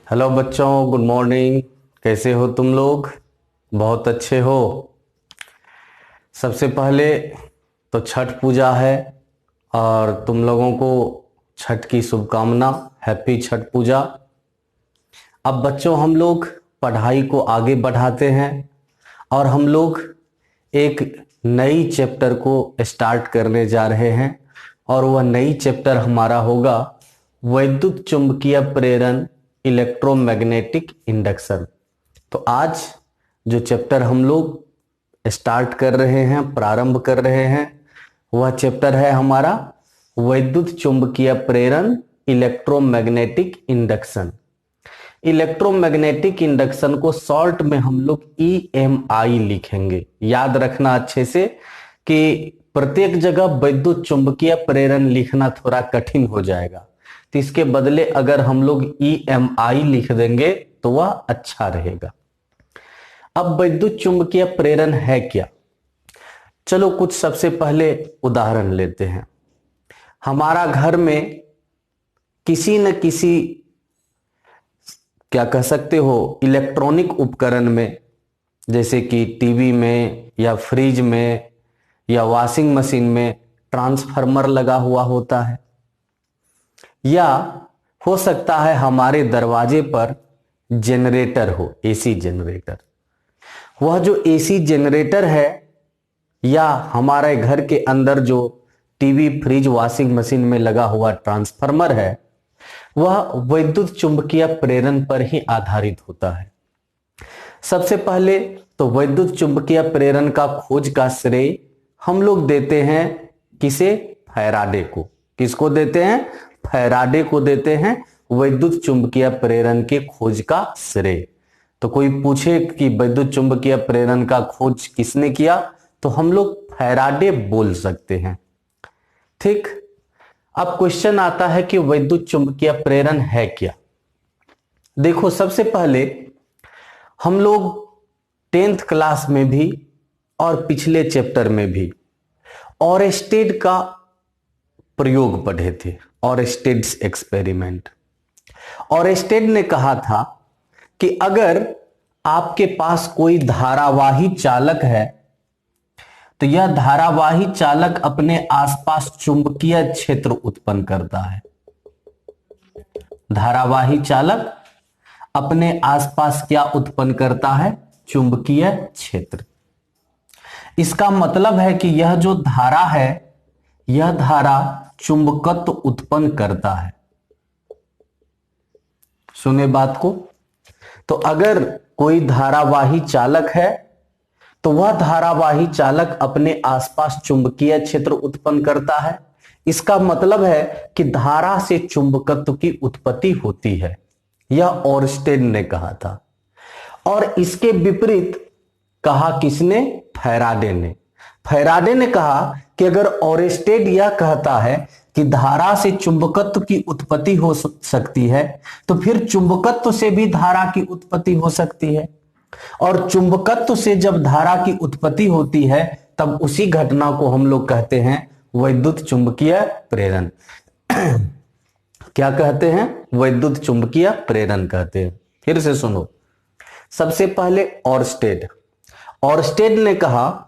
Hello बच्चों, good morning. कैसे हो तुम लोग? बहुत अच्छे हो। सबसे पहले तो छठ पूजा है और तुम लोगों को छठ की शुभकामना। हैप्पी छठ पूजा। अब बच्चों, हम लोग पढ़ाई को आगे बढ़ाते हैं और हम लोग एक नई चैप्टर को स्टार्ट करने जा रहे हैं और वह नई चैप्टर हमारा होगा वैद्युत चुंबकीय प्रेरण, इलेक्ट्रोमैग्नेटिक इंडक्शन। तो आज जो चैप्टर हम लोग स्टार्ट कर रहे हैं, प्रारंभ कर रहे हैं, वह चैप्टर है हमारा वैद्युत चुंबकीय प्रेरण, इलेक्ट्रोमैग्नेटिक इंडक्शन। इलेक्ट्रोमैग्नेटिक इंडक्शन को शॉर्ट में हम लोग EMI लिखेंगे। याद रखना अच्छे से कि प्रत्येक जगह वैद्युत चुंबकीय प्रेरण लिखना थोड़ा कठिन हो जाएगा, तो इसके बदले अगर हम लोग EMI लिख देंगे तो वह अच्छा रहेगा। अब वैद्युत चुंबकीय प्रेरण है क्या? चलो कुछ सबसे पहले उदाहरण लेते हैं। हमारा घर में किसी न किसी, क्या कह सकते हो, इलेक्ट्रॉनिक उपकरण में, जैसे कि टीवी में या फ्रिज में या वॉशिंग मशीन में ट्रांसफार्मर लगा हुआ होता है, या हो सकता है हमारे दरवाजे पर जनरेटर हो, AC जनरेटर। वह जो AC जनरेटर है या हमारे घर के अंदर जो टीवी, फ्रिज, वॉशिंग मशीन में लगा हुआ ट्रांसफार्मर है, वह वैद्युत चुंबकीय प्रेरण पर ही आधारित होता है। सबसे पहले तो वैद्युत चुंबकीय प्रेरण का खोज का श्रेय हम लोग देते हैं किसे? फैराडे को। किसको देते हैं? फैराडे को देते हैं वैद्युत चुंबकीय प्रेरण के खोज का श्रेय। तो कोई पूछे कि वैद्युत चुंबकीय प्रेरण का खोज किसने किया, तो हम लोग फैराडे बोल सकते हैं। ठीक। अब क्वेश्चन आता है कि वैद्युत चुंबकीय प्रेरण है क्या? देखो, सबसे पहले हम लोग 10th क्लास में भी और पिछले चैप्टर में भी ऑरेस्टेड का प्रयोग पढ़े थे। ऑरेस्टेड्स एक्सपेरिमेंट। ऑरेस्टेड ने कहा था कि अगर आपके पास कोई धारावाही चालक है तो यह धारावाही चालक अपने आसपास चुंबकीय क्षेत्र उत्पन्न करता है। धारावाही चालक अपने आसपास क्या उत्पन्न करता है? चुंबकीय क्षेत्र। इसका मतलब है कि यह जो धारा है, यह धारा चुंबकत्व उत्पन्न करता है। सुने बात को। तो अगर कोई धारावाही चालक है तो वह धारावाही चालक अपने आसपास चुंबकीय क्षेत्र उत्पन्न करता है। इसका मतलब है कि धारा से चुंबकत्व की उत्पत्ति होती है। यह ओरस्टेड ने कहा था। और इसके विपरीत कहा किसने? फैराडे ने। फैराडे ने कहा कि अगर ओरस्टेड यह कहता है कि धारा से चुंबकत्व की उत्पत्ति हो सकती है, तो फिर चुंबकत्व से भी धारा की उत्पत्ति हो सकती है। और चुंबकत्व से जब धारा की उत्पत्ति होती है, तब उसी घटना को हम लोग कहते हैं वैद्युत चुंबकीय प्रेरण। क्या कहते हैं? वैद्युत चुंबकीय प्रेरण कहते हैं। फिर से सुनो। सबसे पहले ऑरस्टेड ने कहा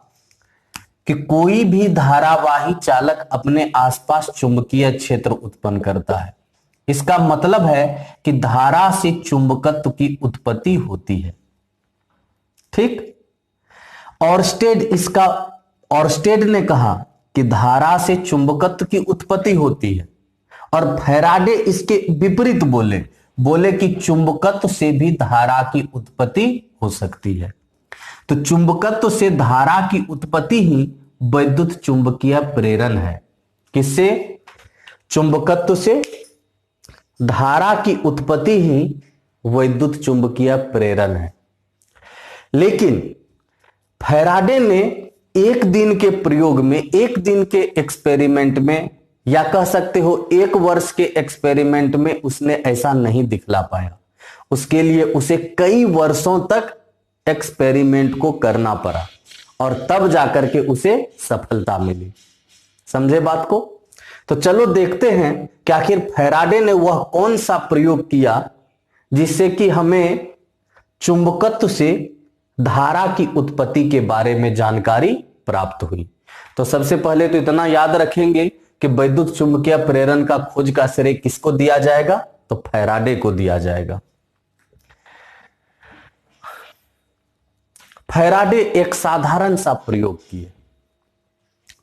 कि कोई भी धारावाही चालक अपने आसपास चुंबकीय क्षेत्र उत्पन्न करता है। इसका मतलब है कि धारा से चुंबकत्व की उत्पत्ति होती है। ठीक। ऑरस्टेड ने कहा कि धारा से चुंबकत्व की उत्पत्ति होती है, और फैराडे इसके विपरीत बोले कि चुंबकत्व से भी धारा की उत्पत्ति हो सकती है। तो चुंबकत्व से धारा की उत्पत्ति ही वैद्युत चुंबकीय प्रेरण है। किससे? चुंबकत्व से धारा की उत्पत्ति ही वैद्युत चुंबकीय प्रेरण है। लेकिन फैराडे ने एक दिन के प्रयोग में, एक दिन के एक्सपेरिमेंट में, या कह सकते हो 1 वर्ष के एक्सपेरिमेंट में उसने ऐसा नहीं दिखला पाया। उसके लिए उसे कई वर्षों तक एक्सपेरिमेंट को करना पड़ा और तब जाकर के उसे सफलता मिली। समझे बात को? तो चलो देखते हैं कि आखिर फैराडे ने वह कौन सा प्रयोग किया जिससे कि हमें चुंबकत्व से धारा की उत्पत्ति के बारे में जानकारी प्राप्त हुई। तो सबसे पहले तो इतना याद रखेंगे कि वैद्युत चुंबकीय प्रेरण का खोज का श्रेय किसको दिया जाएगा? तो फैराडे को दिया जाएगा। फैराडे एक साधारण सा प्रयोग किए।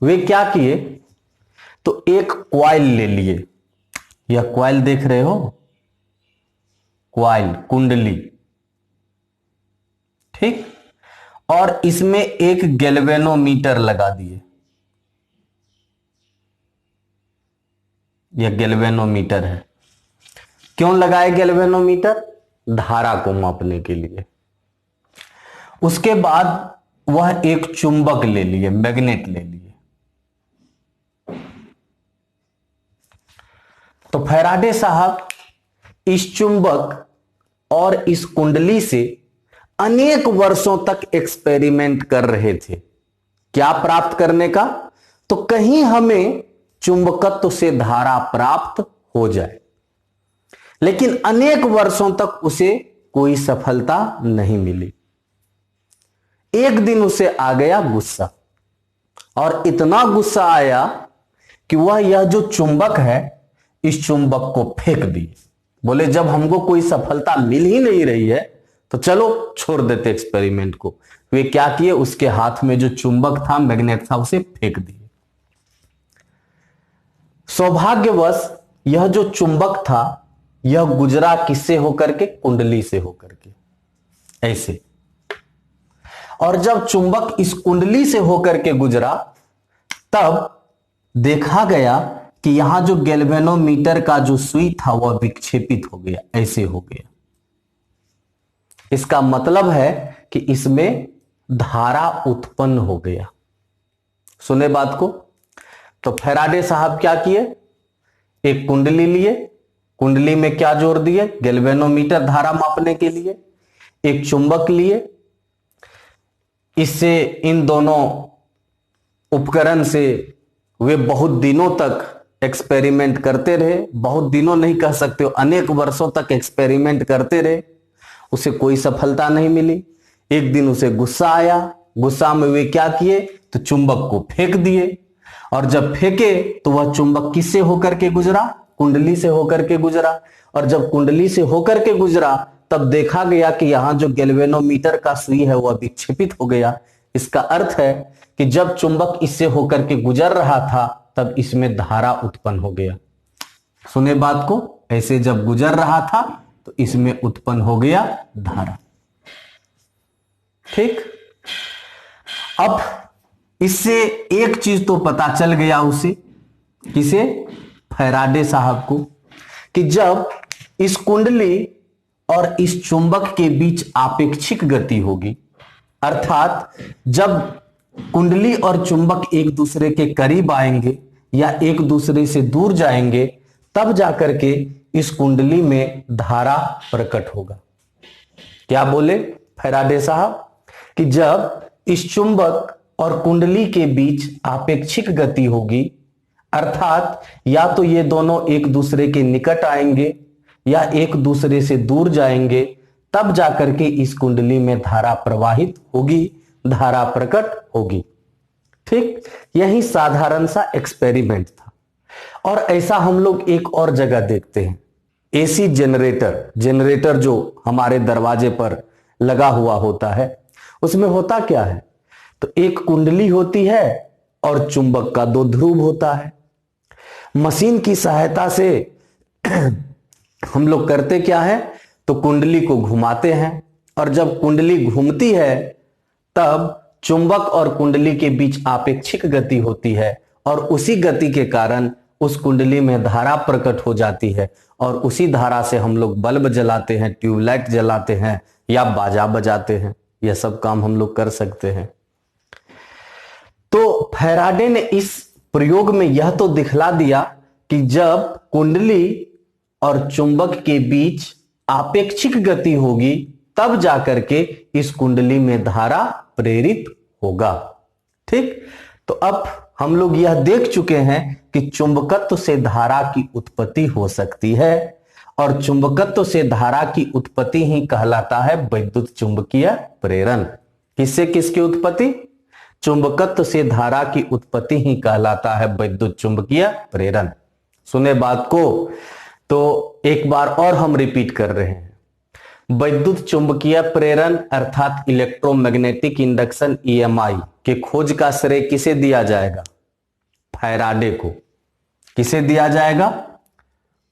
वे क्या किए? तो एक क्वाइल ले लिए। यह क्वाइल देख रहे हो, क्वाइल, कुंडली, ठीक, और इसमें एक गैल्वेनोमीटर लगा दिए। यह गैल्वेनोमीटर है। क्यों लगाए गैल्वेनोमीटर? धारा को मापने के लिए। उसके बाद वह एक चुंबक ले लिए, मैग्नेट ले लिए। तो फैराडे साहब इस चुंबक और इस कुंडली से अनेक वर्षों तक एक्सपेरिमेंट कर रहे थे। क्या प्राप्त करने का? तो कहीं हमें चुंबकत्व से धारा प्राप्त हो जाए। लेकिन अनेक वर्षों तक उसे कोई सफलता नहीं मिली। एक दिन उसे आ गया गुस्सा, और इतना गुस्सा आया कि वह यह जो चुंबक है, इस चुंबक को फेंक दिए। बोले जब हमको कोई सफलता मिल ही नहीं रही है तो चलो छोड़ देते एक्सपेरिमेंट को। वे क्या किए? उसके हाथ में जो चुंबक था, मैग्नेट था, उसे फेंक दिए। सौभाग्यवश यह जो चुंबक था, यह गुजरा किससे होकर के? कुंडली से होकर के, ऐसे। और जब चुंबक इस कुंडली से होकर के गुजरा, तब देखा गया कि यहां जो गैल्वेनोमीटर का जो सुई था वह विक्षेपित हो गया, ऐसे हो गया। इसका मतलब है कि इसमें धारा उत्पन्न हो गया। सुने बात को। तो फैराडे साहब क्या किए? एक कुंडली लिए, कुंडली में क्या जोड़ दिए? गैल्वेनोमीटर, धारा मापने के लिए। एक चुंबक लिए, इससे, इन दोनों उपकरण से वे बहुत दिनों तक एक्सपेरिमेंट करते रहे। बहुत दिनों नहीं कह सकते, अनेक वर्षों तक एक्सपेरिमेंट करते रहे। उसे कोई सफलता नहीं मिली। एक दिन उसे गुस्सा आया। गुस्सा में वे क्या किए? तो चुंबक को फेंक दिए। और जब फेंके तो वह चुंबक किससे होकर के गुजरा? कुंडली से होकर के गुजरा। और जब कुंडली से होकर के गुजरा, तब देखा गया कि यहां जो गैल्वेनोमीटर का सुई है वह विक्षेपित हो गया। इसका अर्थ है कि जब चुंबक इससे होकर के गुजर रहा था, तब इसमें धारा उत्पन्न हो गया। सुने बात को। ऐसे जब गुजर रहा था तो इसमें उत्पन्न हो गया धारा। ठीक। अब इससे एक चीज तो पता चल गया उसे, किसे? फैराडे साहब को, कि जब इस कुंडली और इस चुंबक के बीच आपेक्षिक गति होगी, अर्थात जब कुंडली और चुंबक एक दूसरे के करीब आएंगे या एक दूसरे से दूर जाएंगे, तब जाकर के इस कुंडली में धारा प्रकट होगा। क्या बोले फैराडे साहब? कि जब इस चुंबक और कुंडली के बीच आपेक्षिक गति होगी, अर्थात या तो ये दोनों एक दूसरे के निकट आएंगे या एक दूसरे से दूर जाएंगे, तब जाकर के इस कुंडली में धारा प्रवाहित होगी, धारा प्रकट होगी। ठीक। यही साधारण सा एक्सपेरिमेंट था। और ऐसा हम लोग एक और जगह देखते हैं। एसी जनरेटर, जनरेटर जो हमारे दरवाजे पर लगा हुआ होता है, उसमें होता क्या है? तो एक कुंडली होती है और चुंबक का दो ध्रुव होता है। मशीन की सहायता से हम लोग करते क्या है? तो कुंडली को घुमाते हैं, और जब कुंडली घूमती है तब चुंबक और कुंडली के बीच आपेक्षिक गति होती है, और उसी गति के कारण उस कुंडली में धारा प्रकट हो जाती है, और उसी धारा से हम लोग बल्ब जलाते हैं, ट्यूबलाइट जलाते हैं या बाजा बजाते हैं। यह सब काम हम लोग कर सकते हैं। तो फैराडे ने इस प्रयोग में यह तो दिखला दिया कि जब कुंडली और चुंबक के बीच आपेक्षिक गति होगी, तब जाकर के इस कुंडली में धारा प्रेरित होगा। ठीक। तो अब हम लोग यह देख चुके हैं कि चुंबकत्व से धारा की उत्पत्ति हो सकती है, और चुंबकत्व से धारा की उत्पत्ति ही कहलाता है विद्युत चुंबकीय प्रेरण। किससे किसकी उत्पत्ति? चुंबकत्व से धारा की उत्पत्ति ही कहलाता है विद्युत चुंबकीय प्रेरण। सुने बात को, तो एक बार और हम रिपीट कर रहे हैं। विद्युत चुंबकीय प्रेरण अर्थात इलेक्ट्रोमैग्नेटिक इंडक्शन ईएमआई के खोज का श्रेय किसे दिया जाएगा? फैराडे को। किसे दिया जाएगा?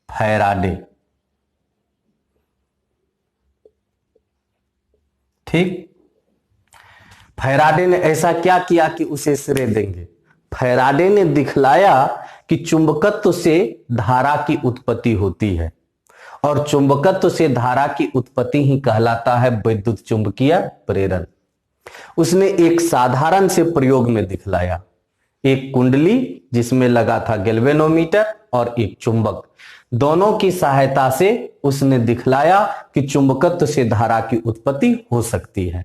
फैराडे। ठीक। फैराडे ने ऐसा क्या किया कि उसे श्रेय देंगे? फैराडे ने दिखलाया कि चुंबकत्व से धारा की उत्पत्ति होती है और चुंबकत्व से धारा की उत्पत्ति ही कहलाता है विद्युत चुंबकीय प्रेरण। उसने एक साधारण से प्रयोग में दिखलाया। एक कुंडली जिसमें लगा था गैल्वेनोमीटर और एक चुंबक, दोनों की सहायता से उसने दिखलाया कि चुंबकत्व से धारा की उत्पत्ति हो सकती है।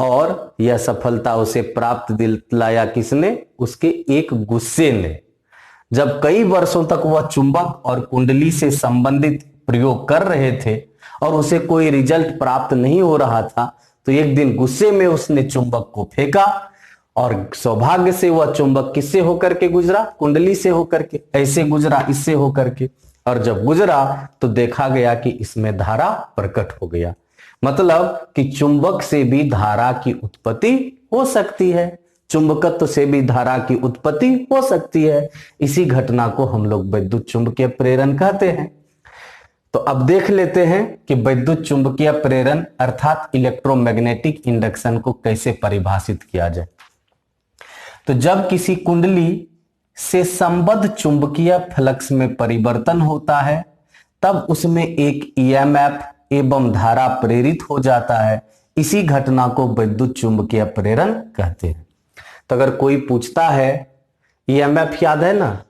और यह सफलता उसे प्राप्त दिलाया किसने? उसके एक गुस्से ने। जब कई वर्षों तक वह चुंबक और कुंडली से संबंधित प्रयोग कर रहे थे और उसे कोई रिजल्ट प्राप्त नहीं हो रहा था, तो एक दिन गुस्से में उसने चुंबक को फेंका और सौभाग्य से वह चुंबक किससे होकर के गुजरा? कुंडली से होकर के। ऐसे गुजरा, इससे होकर के। और जब गुजरा तो देखा गया कि इसमें धारा प्रकट हो गया। मतलब कि चुंबक से भी धारा की उत्पत्ति हो सकती है, चुंबकत्व से भी धारा की उत्पत्ति हो सकती है। इसी घटना को हम लोग विद्युत चुंबकीय प्रेरण कहते हैं। तो अब देख लेते हैं कि विद्युत चुंबकीय प्रेरण अर्थात इलेक्ट्रोमैग्नेटिक इंडक्शन को कैसे परिभाषित किया जाए। तो जब किसी कुंडली से संबद्ध चुंबकीय फ्लक्स में परिवर्तन होता है, तब उसमें एक ईएमएफ एवं धारा प्रेरित हो जाता है। इसी घटना को विद्युत चुंबकीय प्रेरण कहते हैं। तो अगर कोई पूछता है, ईएमएफ याद है ना?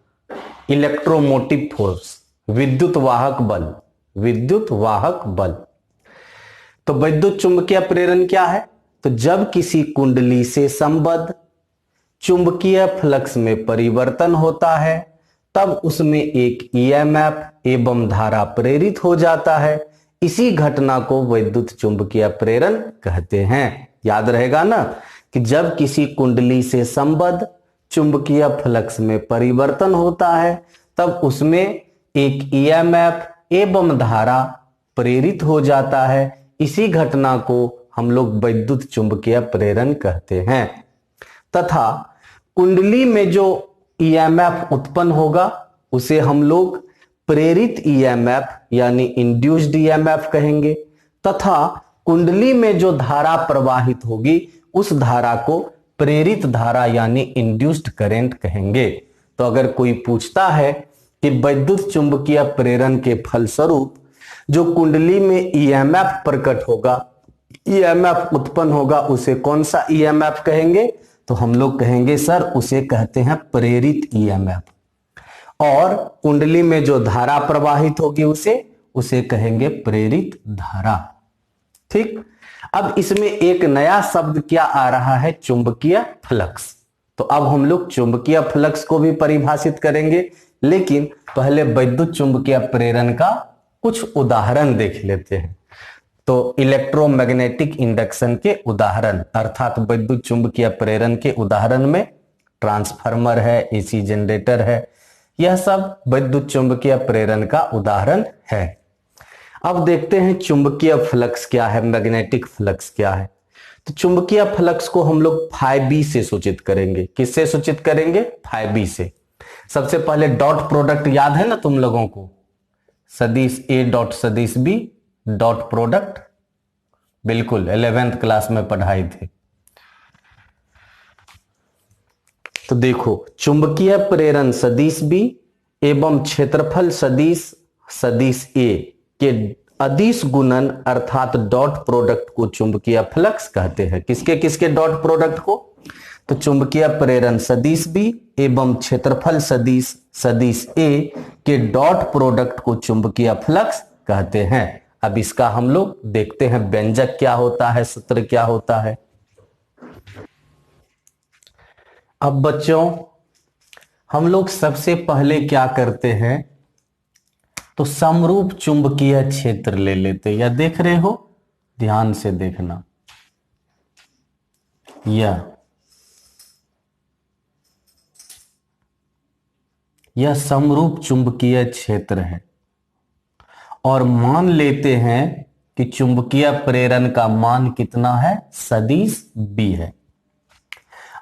इलेक्ट्रोमोटिव फोर्स, विद्युत वाहक बल, विद्युत वाहक बल। तो विद्युत चुंबकीय प्रेरण क्या है? तो जब किसी कुंडली से संबद्ध चुंबकीय फ्लक्स में परिवर्तन होता है, तब उसमें एक ईएमएफ एवं धारा प्रेरित हो जाता है। इसी घटना को विद्युत चुंबकीय प्रेरण कहते हैं। याद रहेगा ना कि जब किसी कुंडली से संबद्ध चुंबकीय फ्लक्स में परिवर्तन होता है, तब उसमें एक ईएमएफ एवं धारा प्रेरित हो जाता है। इसी घटना को हम लोग विद्युत चुंबकीय प्रेरण कहते हैं। तथा कुंडली में जो ईएमएफ उत्पन्न होगा उसे हम लोग प्रेरित ईएमएफ यानी इंड्यूस्ड ईएमएफ कहेंगे। तथा कुंडली में जो धारा प्रवाहित होगी उस धारा को प्रेरित धारा यानी इंड्यूस्ड करंट कहेंगे। तो अगर कोई पूछता है कि विद्युत चुंबकीय प्रेरण के फलस्वरूप जो कुंडली में ईएमएफ प्रकट होगा, ईएमएफ उत्पन्न होगा, उसे कौन सा ईएमएफ कहेंगे? तो हम लोग कहेंगे सर उसे कहते हैं प्रेरित ईएमएफ। और कुंडली में जो धारा प्रवाहित होगी उसे कहेंगे प्रेरित धारा। ठीक। अब इसमें एक नया शब्द क्या आ रहा है? चुंबकीय फ्लक्स। तो अब हम लोग चुंबकीय फ्लक्स को भी परिभाषित करेंगे, लेकिन पहले विद्युत चुंबकीय प्रेरण का कुछ उदाहरण देख लेते हैं। तो इलेक्ट्रोमैग्नेटिक इंडक्शन के उदाहरण अर्थात विद्युत चुंबकीय प्रेरण के उदाहरण में ट्रांसफार्मर है, एसी जनरेटर है, यह सब विद्युत चुंबकीय प्रेरण का उदाहरण है। अब देखते हैं चुंबकीय फ्लक्स क्या है, मैग्नेटिक फ्लक्स क्या है। तो चुंबकीय फ्लक्स को हम लोग φB से सूचित करेंगे। किससे सूचित करेंगे? φB से। सबसे पहले डॉट प्रोडक्ट याद है ना तुम लोगों को? सदिश A डॉट सदिश B डॉट प्रोडक्ट, बिल्कुल 11th क्लास में पढ़ाई थे। तो देखो, चुंबकीय प्रेरण सदिश B एवं क्षेत्रफल सदिश A के अदिश गुणन अर्थात डॉट प्रोडक्ट को चुंबकीय फ्लक्स कहते हैं। किसके किसके डॉट प्रोडक्ट को? तो चुंबकीय प्रेरण सदिश B एवं क्षेत्रफल सदिश A के डॉट प्रोडक्ट को चुंबकीय फ्लक्स कहते हैं। अब इसका हम लोग देखते हैं व्यंजक क्या होता है, सूत्र क्या होता है। अब बच्चों हम लोग सबसे पहले क्या करते हैं, तो समरूप चुंबकीय क्षेत्र ले लेते, या देख रहे हो, ध्यान से देखना, यह समरूप चुंबकीय क्षेत्र है और मान लेते हैं कि चुंबकीय प्रेरण का मान कितना है, सदिश B है।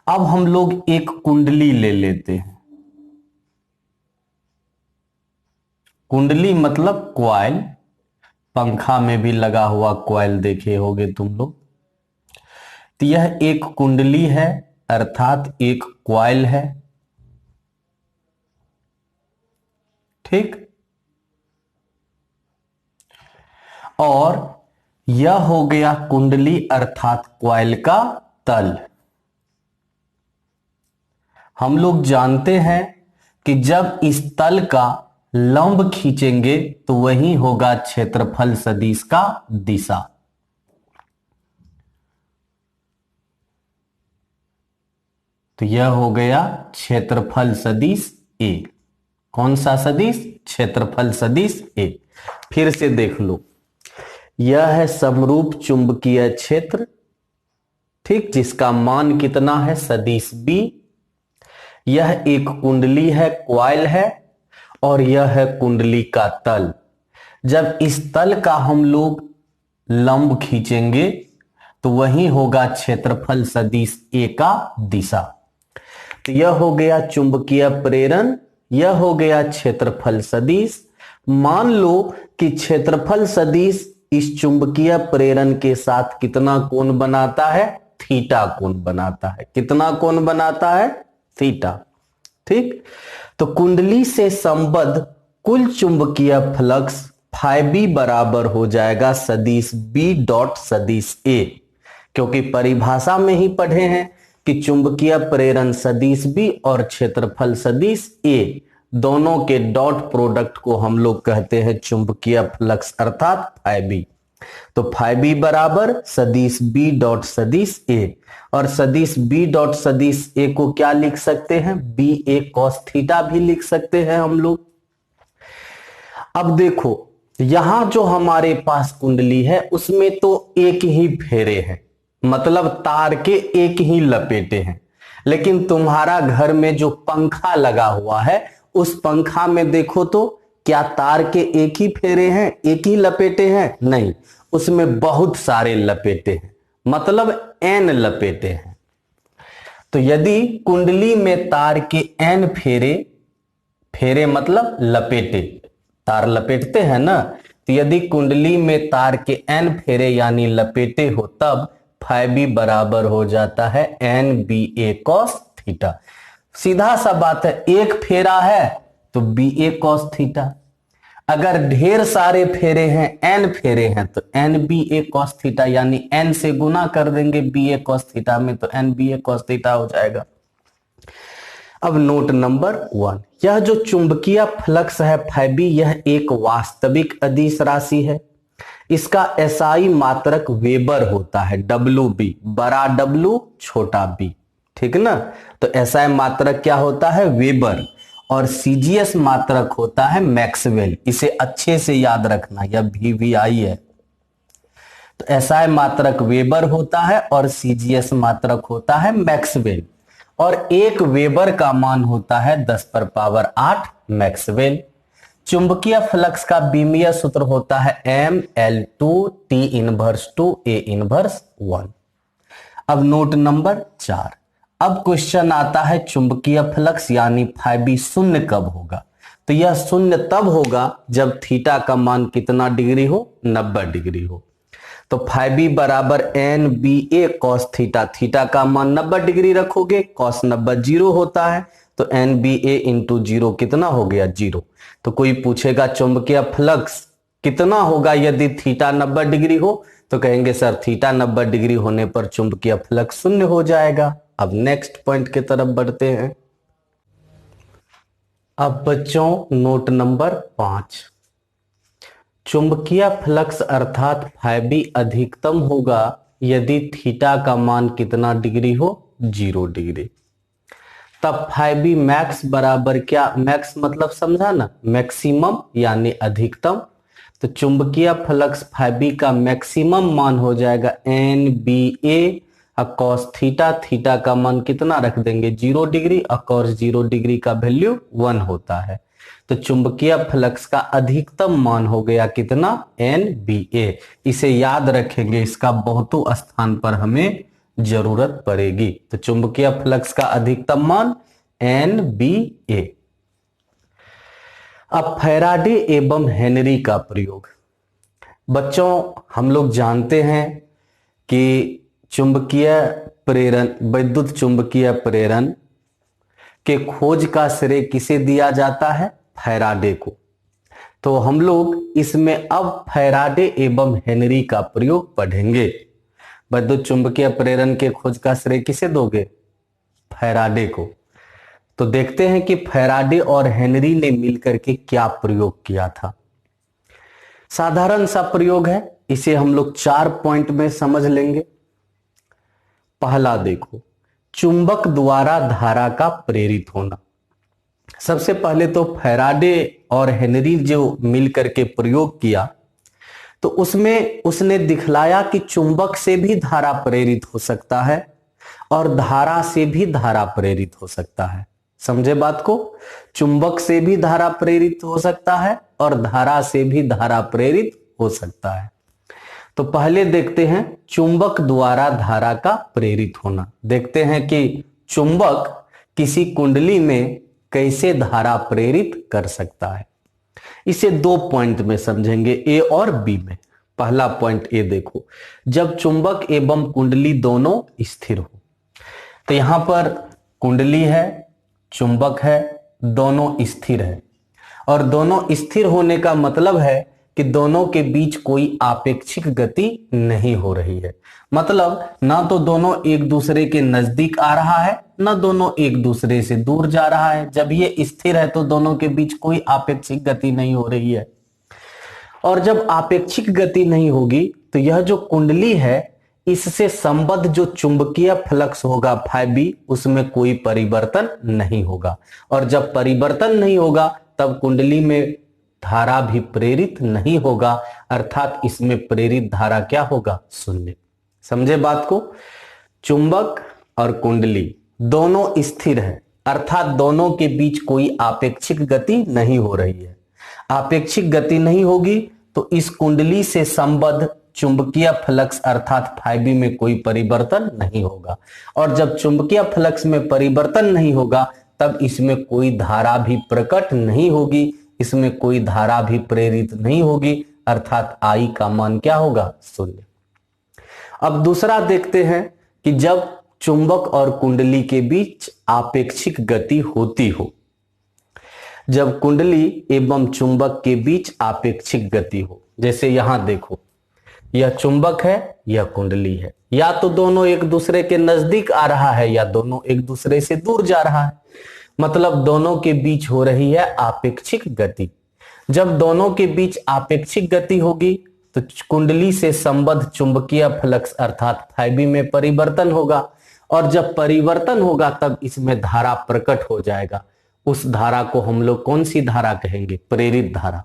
अब हम लोग एक कुंडली ले लेते हैं, कुंडली मतलब कॉइल, पंखा में भी लगा हुआ कॉइल देखे होगे तुम लोग। तो यह एक कुंडली है अर्थात एक कॉइल है, ठीक। और यह हो गया कुंडली अर्थात कॉइल का तल। हम लोग जानते हैं कि जब इस तल का लंब खींचेंगे तो वही होगा क्षेत्रफल सदिश का दिशा। तो यह हो गया क्षेत्रफल सदिश A। कौन सा सदिश, क्षेत्रफल सदिश A। फिर से देख लो, यह है समरूप चुंबकीय क्षेत्र, ठीक, जिसका मान कितना है, सदिश B। यह एक कुंडली है, कॉइल है, और यह है कुंडली का तल। जब इस तल का हम लोग लंब खींचेंगे तो वही होगा क्षेत्रफल सदिश A का दिशा। तो यह हो गया चुंबकीय प्रेरण, यह हो गया क्षेत्रफल सदिश। मान लो कि क्षेत्रफल सदिश इस चुंबकीय प्रेरण के साथ कितना कोण बनाता है, थीटा कोण बनाता है। कितना कोण बनाता है, थीटा, ठीक। तो कुंडली से संबद्ध कुल चुंबकीय फ्लक्स φB बराबर हो जाएगा सदिश B डॉट सदिश A, क्योंकि परिभाषा में ही पढ़े हैं कि चुंबकीय प्रेरण सदिश B और क्षेत्रफल सदिश A दोनों के डॉट प्रोडक्ट को हम लोग कहते हैं चुंबकीय फ्लक्स अर्थात φB। तो φB बराबर सदिश B डॉट सदिश A, और सदिश B डॉट सदिश A को क्या लिख सकते हैं, BA cos थीटा भी लिख सकते हैं हम लोग। अब देखो, यहां जो हमारे पास कुंडली है उसमें तो एक ही फेरे हैं, मतलब तार के एक ही लपेटे हैं। लेकिन तुम्हारा घर में जो पंखा लगा हुआ है उस पंखा में देखो तो क्या तार के एक ही फेरे हैं, एक ही लपेटे हैं, नहीं, उसमें बहुत सारे लपेटे हैं, मतलब n लपेटे हैं। तो यदि कुंडली में तार के n फेरे, फेरे मतलब लपेटे, तार लपेटते हैं ना, तो यदि कुंडली में तार के n फेरे यानी लपेटे हो तब φB बराबर हो जाता है NBA cos थीटा। सीधा सा बात है, एक फेरा है तो BA cos थीटा, अगर ढेर सारे फेरे हैं, n फेरे हैं, तो NBA cos थीटा, यानी n से गुना कर देंगे BA cos थीटा में, तो NBA cos थीटा हो जाएगा। अब नोट नंबर 1, यह जो चुंबकीय फ्लक्स है φB, यह एक वास्तविक अदिश राशि है। इसका SI मात्रक वेबर होता है, WB, बड़ा W छोटा b, ठीक ना। तो SI मात्रक क्या होता है, वेबर, और CGS मात्रक होता है मैक्सवेल। इसे अच्छे से याद रखना, यह VVI है। तो SI मात्रक वेबर होता है और CGS मात्रक होता है मैक्सवेल, और एक वेबर का मान होता है 10⁸ मैक्सवेल। चुंबकीय फ्लक्स का बीमीय सूत्र होता है ML2 T inverse 2 A inverse 1। अब नोट नंबर 4, अब क्वेश्चन आता है चुंबकीय फ्लक्स यानी φB शून्य कब होगा। तो यह शून्य तब होगा जब थीटा का मान कितना डिग्री हो, 90 डिग्री हो। तो φB बराबर NBA cos थीटा, थीटा का मान 90 डिग्री रखोगे, cos 90 जीरो होता है, तो NBA इंटू जीरो कितना हो गया, जीरो। तो कोई पूछेगा चुंबकीय फ्लक्स कितना होगा यदि थीटा 90 डिग्री हो, तो कहेंगे सर थीटा 90 डिग्री होने पर चुंबकीय फ्लक्स शून्य हो जाएगा। अब नेक्स्ट पॉइंट की तरफ बढ़ते हैं। अब बच्चों नोट नंबर 5, चुंबकीय फ्लक्स अर्थात φB अधिकतम होगा यदि थीटा का मान कितना डिग्री हो, 0 डिग्री। तब फाइबी मैक्स बराबर क्या, मैक्स मतलब समझा ना, मैक्सिमम यानी अधिकतम। तो चुंबकीय फ्लक्स फाइबी का मैक्सिमम मान हो जाएगा NBA कॉस थीटा, थीटा का मान कितना रख देंगे 0 डिग्री, और कॉस 0 डिग्री का वैल्यू 1 होता है। तो चुंबकीय फ्लक्स का अधिकतम मान हो गया कितना NBA। इसे याद रखेंगे, इसका बहुतों स्थान पर हमें जरूरत पड़ेगी। तो चुंबकीय फ्लक्स का अधिकतम मान NBA। अब फैराडे एवं हेनरी का प्रयोग। बच्चों हम लोग जानते हैं कि चुंबकीय प्रेरण, विद्युत चुंबकीय प्रेरण के खोज का श्रेय किसे दिया जाता है, फैराडे को। तो हम लोग इसमें अब फैराडे एवं हेनरी का प्रयोग पढ़ेंगे। विद्युत चुंबकीय प्रेरण के खोज का श्रेय किसे दोगे, फैराडे को। तो देखते हैं कि फैराडे और हेनरी ने मिलकर के क्या प्रयोग किया था। साधारण सा प्रयोग है, इसे हम लोग 4 पॉइंट में समझ लेंगे। पहला देखो, चुंबक द्वारा धारा का प्रेरित होना। सबसे पहले तो फैराडे और हेनरी जो मिलकर के प्रयोग किया, तो उसमें उसने दिखलाया कि चुंबक से भी धारा प्रेरित हो सकता है और धारा से भी धारा प्रेरित हो सकता है। समझे बात को, चुंबक से भी धारा प्रेरित हो सकता है और धारा से भी धारा प्रेरित हो सकता है। तो पहले देखते हैं चुंबक द्वारा धारा का प्रेरित होना। देखते हैं कि चुंबक किसी कुंडली में कैसे धारा प्रेरित कर सकता है। इसे 2 पॉइंट में समझेंगे, ए और बी में। पहला पॉइंट ए देखो, जब चुंबक एवं कुंडली दोनों स्थिर हो। तो यहां पर कुंडली है, चुंबक है, दोनों स्थिर है। और दोनों स्थिर होने का मतलब है कि दोनों के बीच कोई आपेक्षिक गति नहीं हो रही है। मतलब ना तो दोनों एक दूसरे के नजदीक आ रहा है, ना दोनों एक दूसरे से दूर जा रहा है। जब ये स्थिर है तो दोनों के बीच कोई आपेक्षिक गति नहीं हो रही है। और जब आपेक्षिक गति नहीं होगी तो यह जो कुंडली है, इससे संबद्ध जो चुंबकीय फ्लक्स होगा फाइबी, उसमें कोई परिवर्तन नहीं होगा। और जब परिवर्तन नहीं होगा तब कुंडली में धारा भी प्रेरित नहीं होगा, अर्थात इसमें प्रेरित धारा क्या होगा, शून्य। समझे बात को, चुंबक और कुंडली दोनों स्थिर है, अर्थात दोनों के बीच कोई आपेक्षिक गति नहीं हो रही है। आपेक्षिक गति नहीं होगी तो इस कुंडली से संबद्ध चुंबकीय फ्लक्स अर्थात फाइबी में कोई परिवर्तन नहीं होगा। और जब चुंबकीय फ्लक्स में परिवर्तन नहीं होगा तब इसमें कोई धारा भी प्रकट नहीं होगी, इसमें कोई धारा भी प्रेरित नहीं होगी, अर्थात आई का मान क्या होगा, शून्य। अब दूसरा देखते हैं कि जब चुंबक और कुंडली के बीच आपेक्षिक गति होती हो। जब कुंडली एवं चुंबक के बीच आपेक्षिक गति हो, जैसे यहां देखो, यह चुंबक है, यह कुंडली है। या तो दोनों एक दूसरे के नजदीक आ रहा है या दोनों एक दूसरे से दूर जा रहा है। मतलब दोनों के बीच हो रही है आपेक्षिक गति। जब दोनों के बीच आपेक्षिक गति होगी तो कुंडली से संबद्ध चुंबकीय फ्लक्स अर्थात फाइबी में परिवर्तन होगा। और जब परिवर्तन होगा तब इसमें धारा प्रकट हो जाएगा। उस धारा को हम लोग कौन सी धारा कहेंगे, प्रेरित धारा।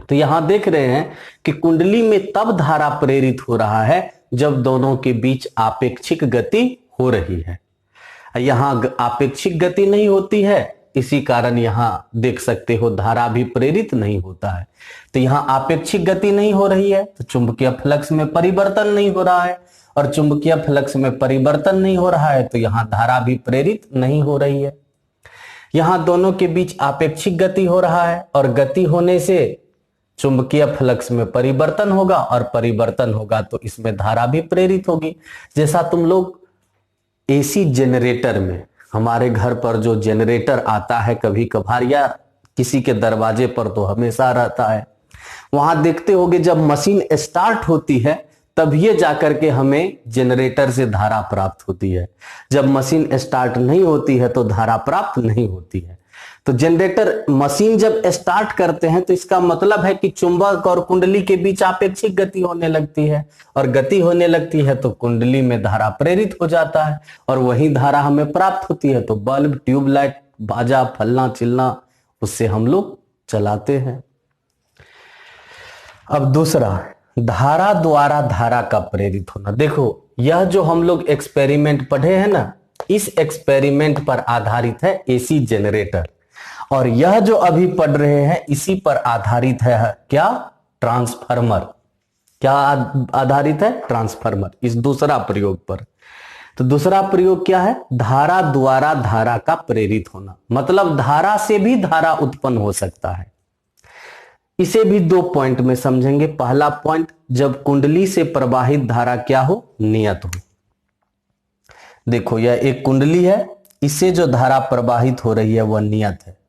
तो यहां देख रहे हैं कि कुंडली में तब धारा प्रेरित हो रहा है जब दोनों के बीच आपेक्षिक गति हो रही है। यहां आपेक्षिक गति नहीं होती है, इसी कारण यहां देख सकते हो धारा भी प्रेरित नहीं होता है। तो यहां आपेक्षिक गति नहीं हो रही है तो चुंबकीय फ्लक्स में परिवर्तन नहीं हो रहा है, और चुंबकीय फ्लक्स में परिवर्तन नहीं हो रहा है तो यहां धारा भी प्रेरित नहीं हो रही है। यहां दोनों के बीच आपेक्षिक गति हो रहा है और गति होने से चुंबकीय फ्लक्स में परिवर्तन होगा, और परिवर्तन होगा तो इसमें धारा भी प्रेरित होगी। जैसा तुम लोग एसी जनरेटर में, हमारे घर पर जो जनरेटर आता है कभी कभार या किसी के दरवाजे पर तो हमेशा रहता है, वहां देखते होगे जब मशीन स्टार्ट होती है तब ये जाकर के हमें जनरेटर से धारा प्राप्त होती है। जब मशीन स्टार्ट नहीं होती है तो धारा प्राप्त नहीं होती है। तो जनरेटर मशीन जब स्टार्ट करते हैं तो इसका मतलब है कि चुंबक और कुंडली के बीच आपेक्षिक गति होने लगती है, और गति होने लगती है तो कुंडली में धारा प्रेरित हो जाता है, और वही धारा हमें प्राप्त होती है। तो बल्ब, ट्यूबलाइट, बाजा, फलना चिलना, उससे हम लोग चलाते हैं। अब दूसरा, धारा द्वारा धारा का प्रेरित होना। देखो, यह जो हम लोग एक्सपेरिमेंट पढ़े हैं ना, इस एक्सपेरिमेंट पर आधारित है एसी जनरेटर, और यह जो अभी पढ़ रहे हैं इसी पर आधारित है क्या? ट्रांसफार्मर। क्या आधारित है? ट्रांसफार्मर, इस दूसरा प्रयोग पर। तो दूसरा प्रयोग क्या है? धारा द्वारा धारा का प्रेरित होना, मतलब धारा से भी धारा उत्पन्न हो सकता है। इसे भी दो पॉइंट में समझेंगे। पहला पॉइंट, जब कुंडली से प्रवाहित धारा क्या हो? नियत हो। देखो, यह एक कुंडली है, इससे जो धारा प्रवाहित हो रही है वह नियत है।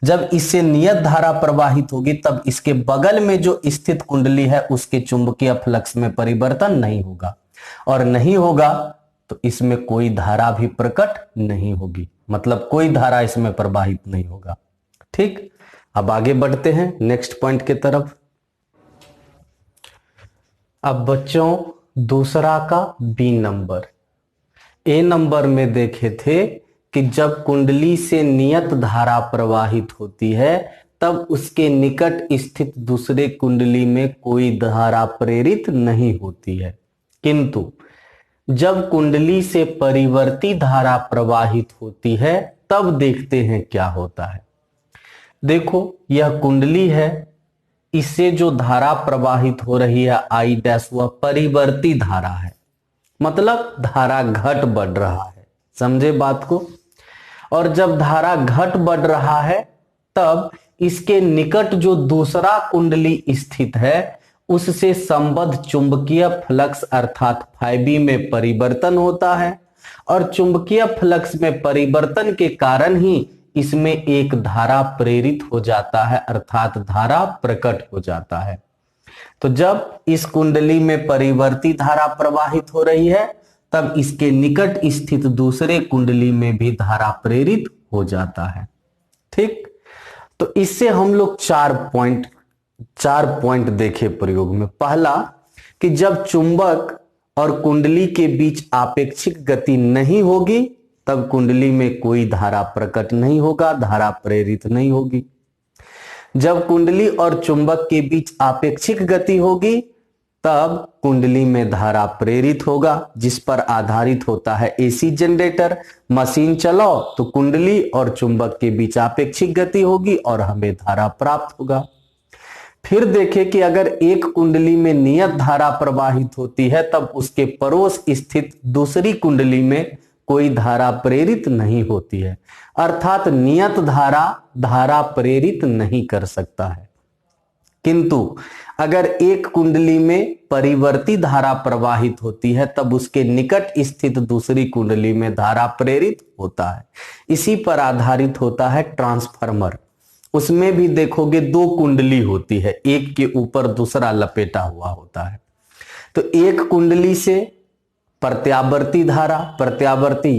जब इससे नियत धारा प्रवाहित होगी तब इसके बगल में जो स्थित कुंडली है उसके चुंबकीय फ्लक्स में परिवर्तन नहीं होगा, और नहीं होगा तो इसमें कोई धारा भी प्रकट नहीं होगी, मतलब कोई धारा इसमें प्रवाहित नहीं होगा। ठीक, अब आगे बढ़ते हैं नेक्स्ट पॉइंट की तरफ। अब बच्चों, दूसरा का बी नंबर। ए नंबर में देखे थे कि जब कुंडली से नियत धारा प्रवाहित होती है तब उसके निकट स्थित दूसरे कुंडली में कोई धारा प्रेरित नहीं होती है, किंतु जब कुंडली से परिवर्ती धारा प्रवाहित होती है तब देखते हैं क्या होता है। देखो, यह कुंडली है, इससे जो धारा प्रवाहित हो रही है आई डैश, वह परिवर्ती धारा है, मतलब धारा घट बढ़ रहा है। समझे बात को? और जब धारा घट बढ़ रहा है तब इसके निकट जो दूसरा कुंडली स्थित है उससे संबद्ध चुंबकीय फ्लक्स अर्थात फाइबी में परिवर्तन होता है, और चुंबकीय फ्लक्स में परिवर्तन के कारण ही इसमें एक धारा प्रेरित हो जाता है, अर्थात धारा प्रकट हो जाता है। तो जब इस कुंडली में परिवर्ती धारा प्रवाहित हो रही है तब इसके निकट स्थित दूसरे कुंडली में भी धारा प्रेरित हो जाता है। ठीक, तो इससे हम लोग चार पॉइंट देखे प्रयोग में। पहला, कि जब चुंबक और कुंडली के बीच आपेक्षिक गति नहीं होगी तब कुंडली में कोई धारा प्रकट नहीं होगा, धारा प्रेरित नहीं होगी। जब कुंडली और चुंबक के बीच आपेक्षिक गति होगी तब कुंडली में धारा प्रेरित होगा, जिस पर आधारित होता है एसी जनरेटर। मशीन चलाओ तो कुंडली और चुंबक के बीच आपेक्षिक गति होगी और हमें धारा प्राप्त होगा। फिर देखें कि अगर एक कुंडली में नियत धारा प्रवाहित होती है तब उसके पड़ोस स्थित दूसरी कुंडली में कोई धारा प्रेरित नहीं होती है, अर्थात नियत धारा प्रेरित नहीं कर सकता है। किंतु अगर एक कुंडली में परिवर्ती धारा प्रवाहित होती है तब उसके निकट स्थित दूसरी कुंडली में धारा प्रेरित होता है। इसी पर आधारित होता है ट्रांसफार्मर। उसमें भी देखोगे दो कुंडली होती है, एक के ऊपर दूसरा लपेटा हुआ होता है। तो एक कुंडली से प्रत्यावर्ती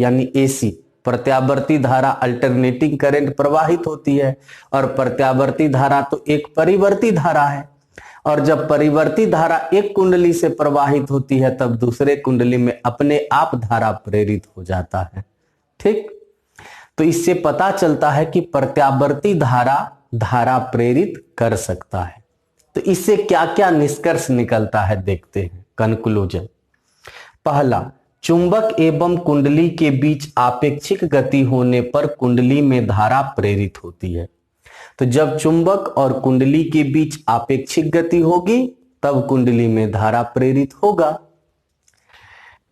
यानी एसी प्रत्यावर्ती धारा अल्टरनेटिंग करंट प्रवाहित होती है, और प्रत्यावर्ती धारा तो एक परिवर्ती धारा है। और जब परिवर्ती धारा एक कुंडली से प्रवाहित होती है तब दूसरे कुंडली में अपने आप धारा प्रेरित हो जाता है। ठीक, तो इससे पता चलता है कि प्रत्यावर्ती धारा प्रेरित कर सकता है। तो इससे क्या क्या निष्कर्ष निकलता है देखते हैं। कंक्लूजन, पहला, चुंबक एवं कुंडली के बीच आपेक्षिक गति होने पर कुंडली में धारा प्रेरित होती है। तो जब चुंबक और कुंडली के बीच आपेक्षिक गति होगी तब कुंडली में धारा प्रेरित होगा।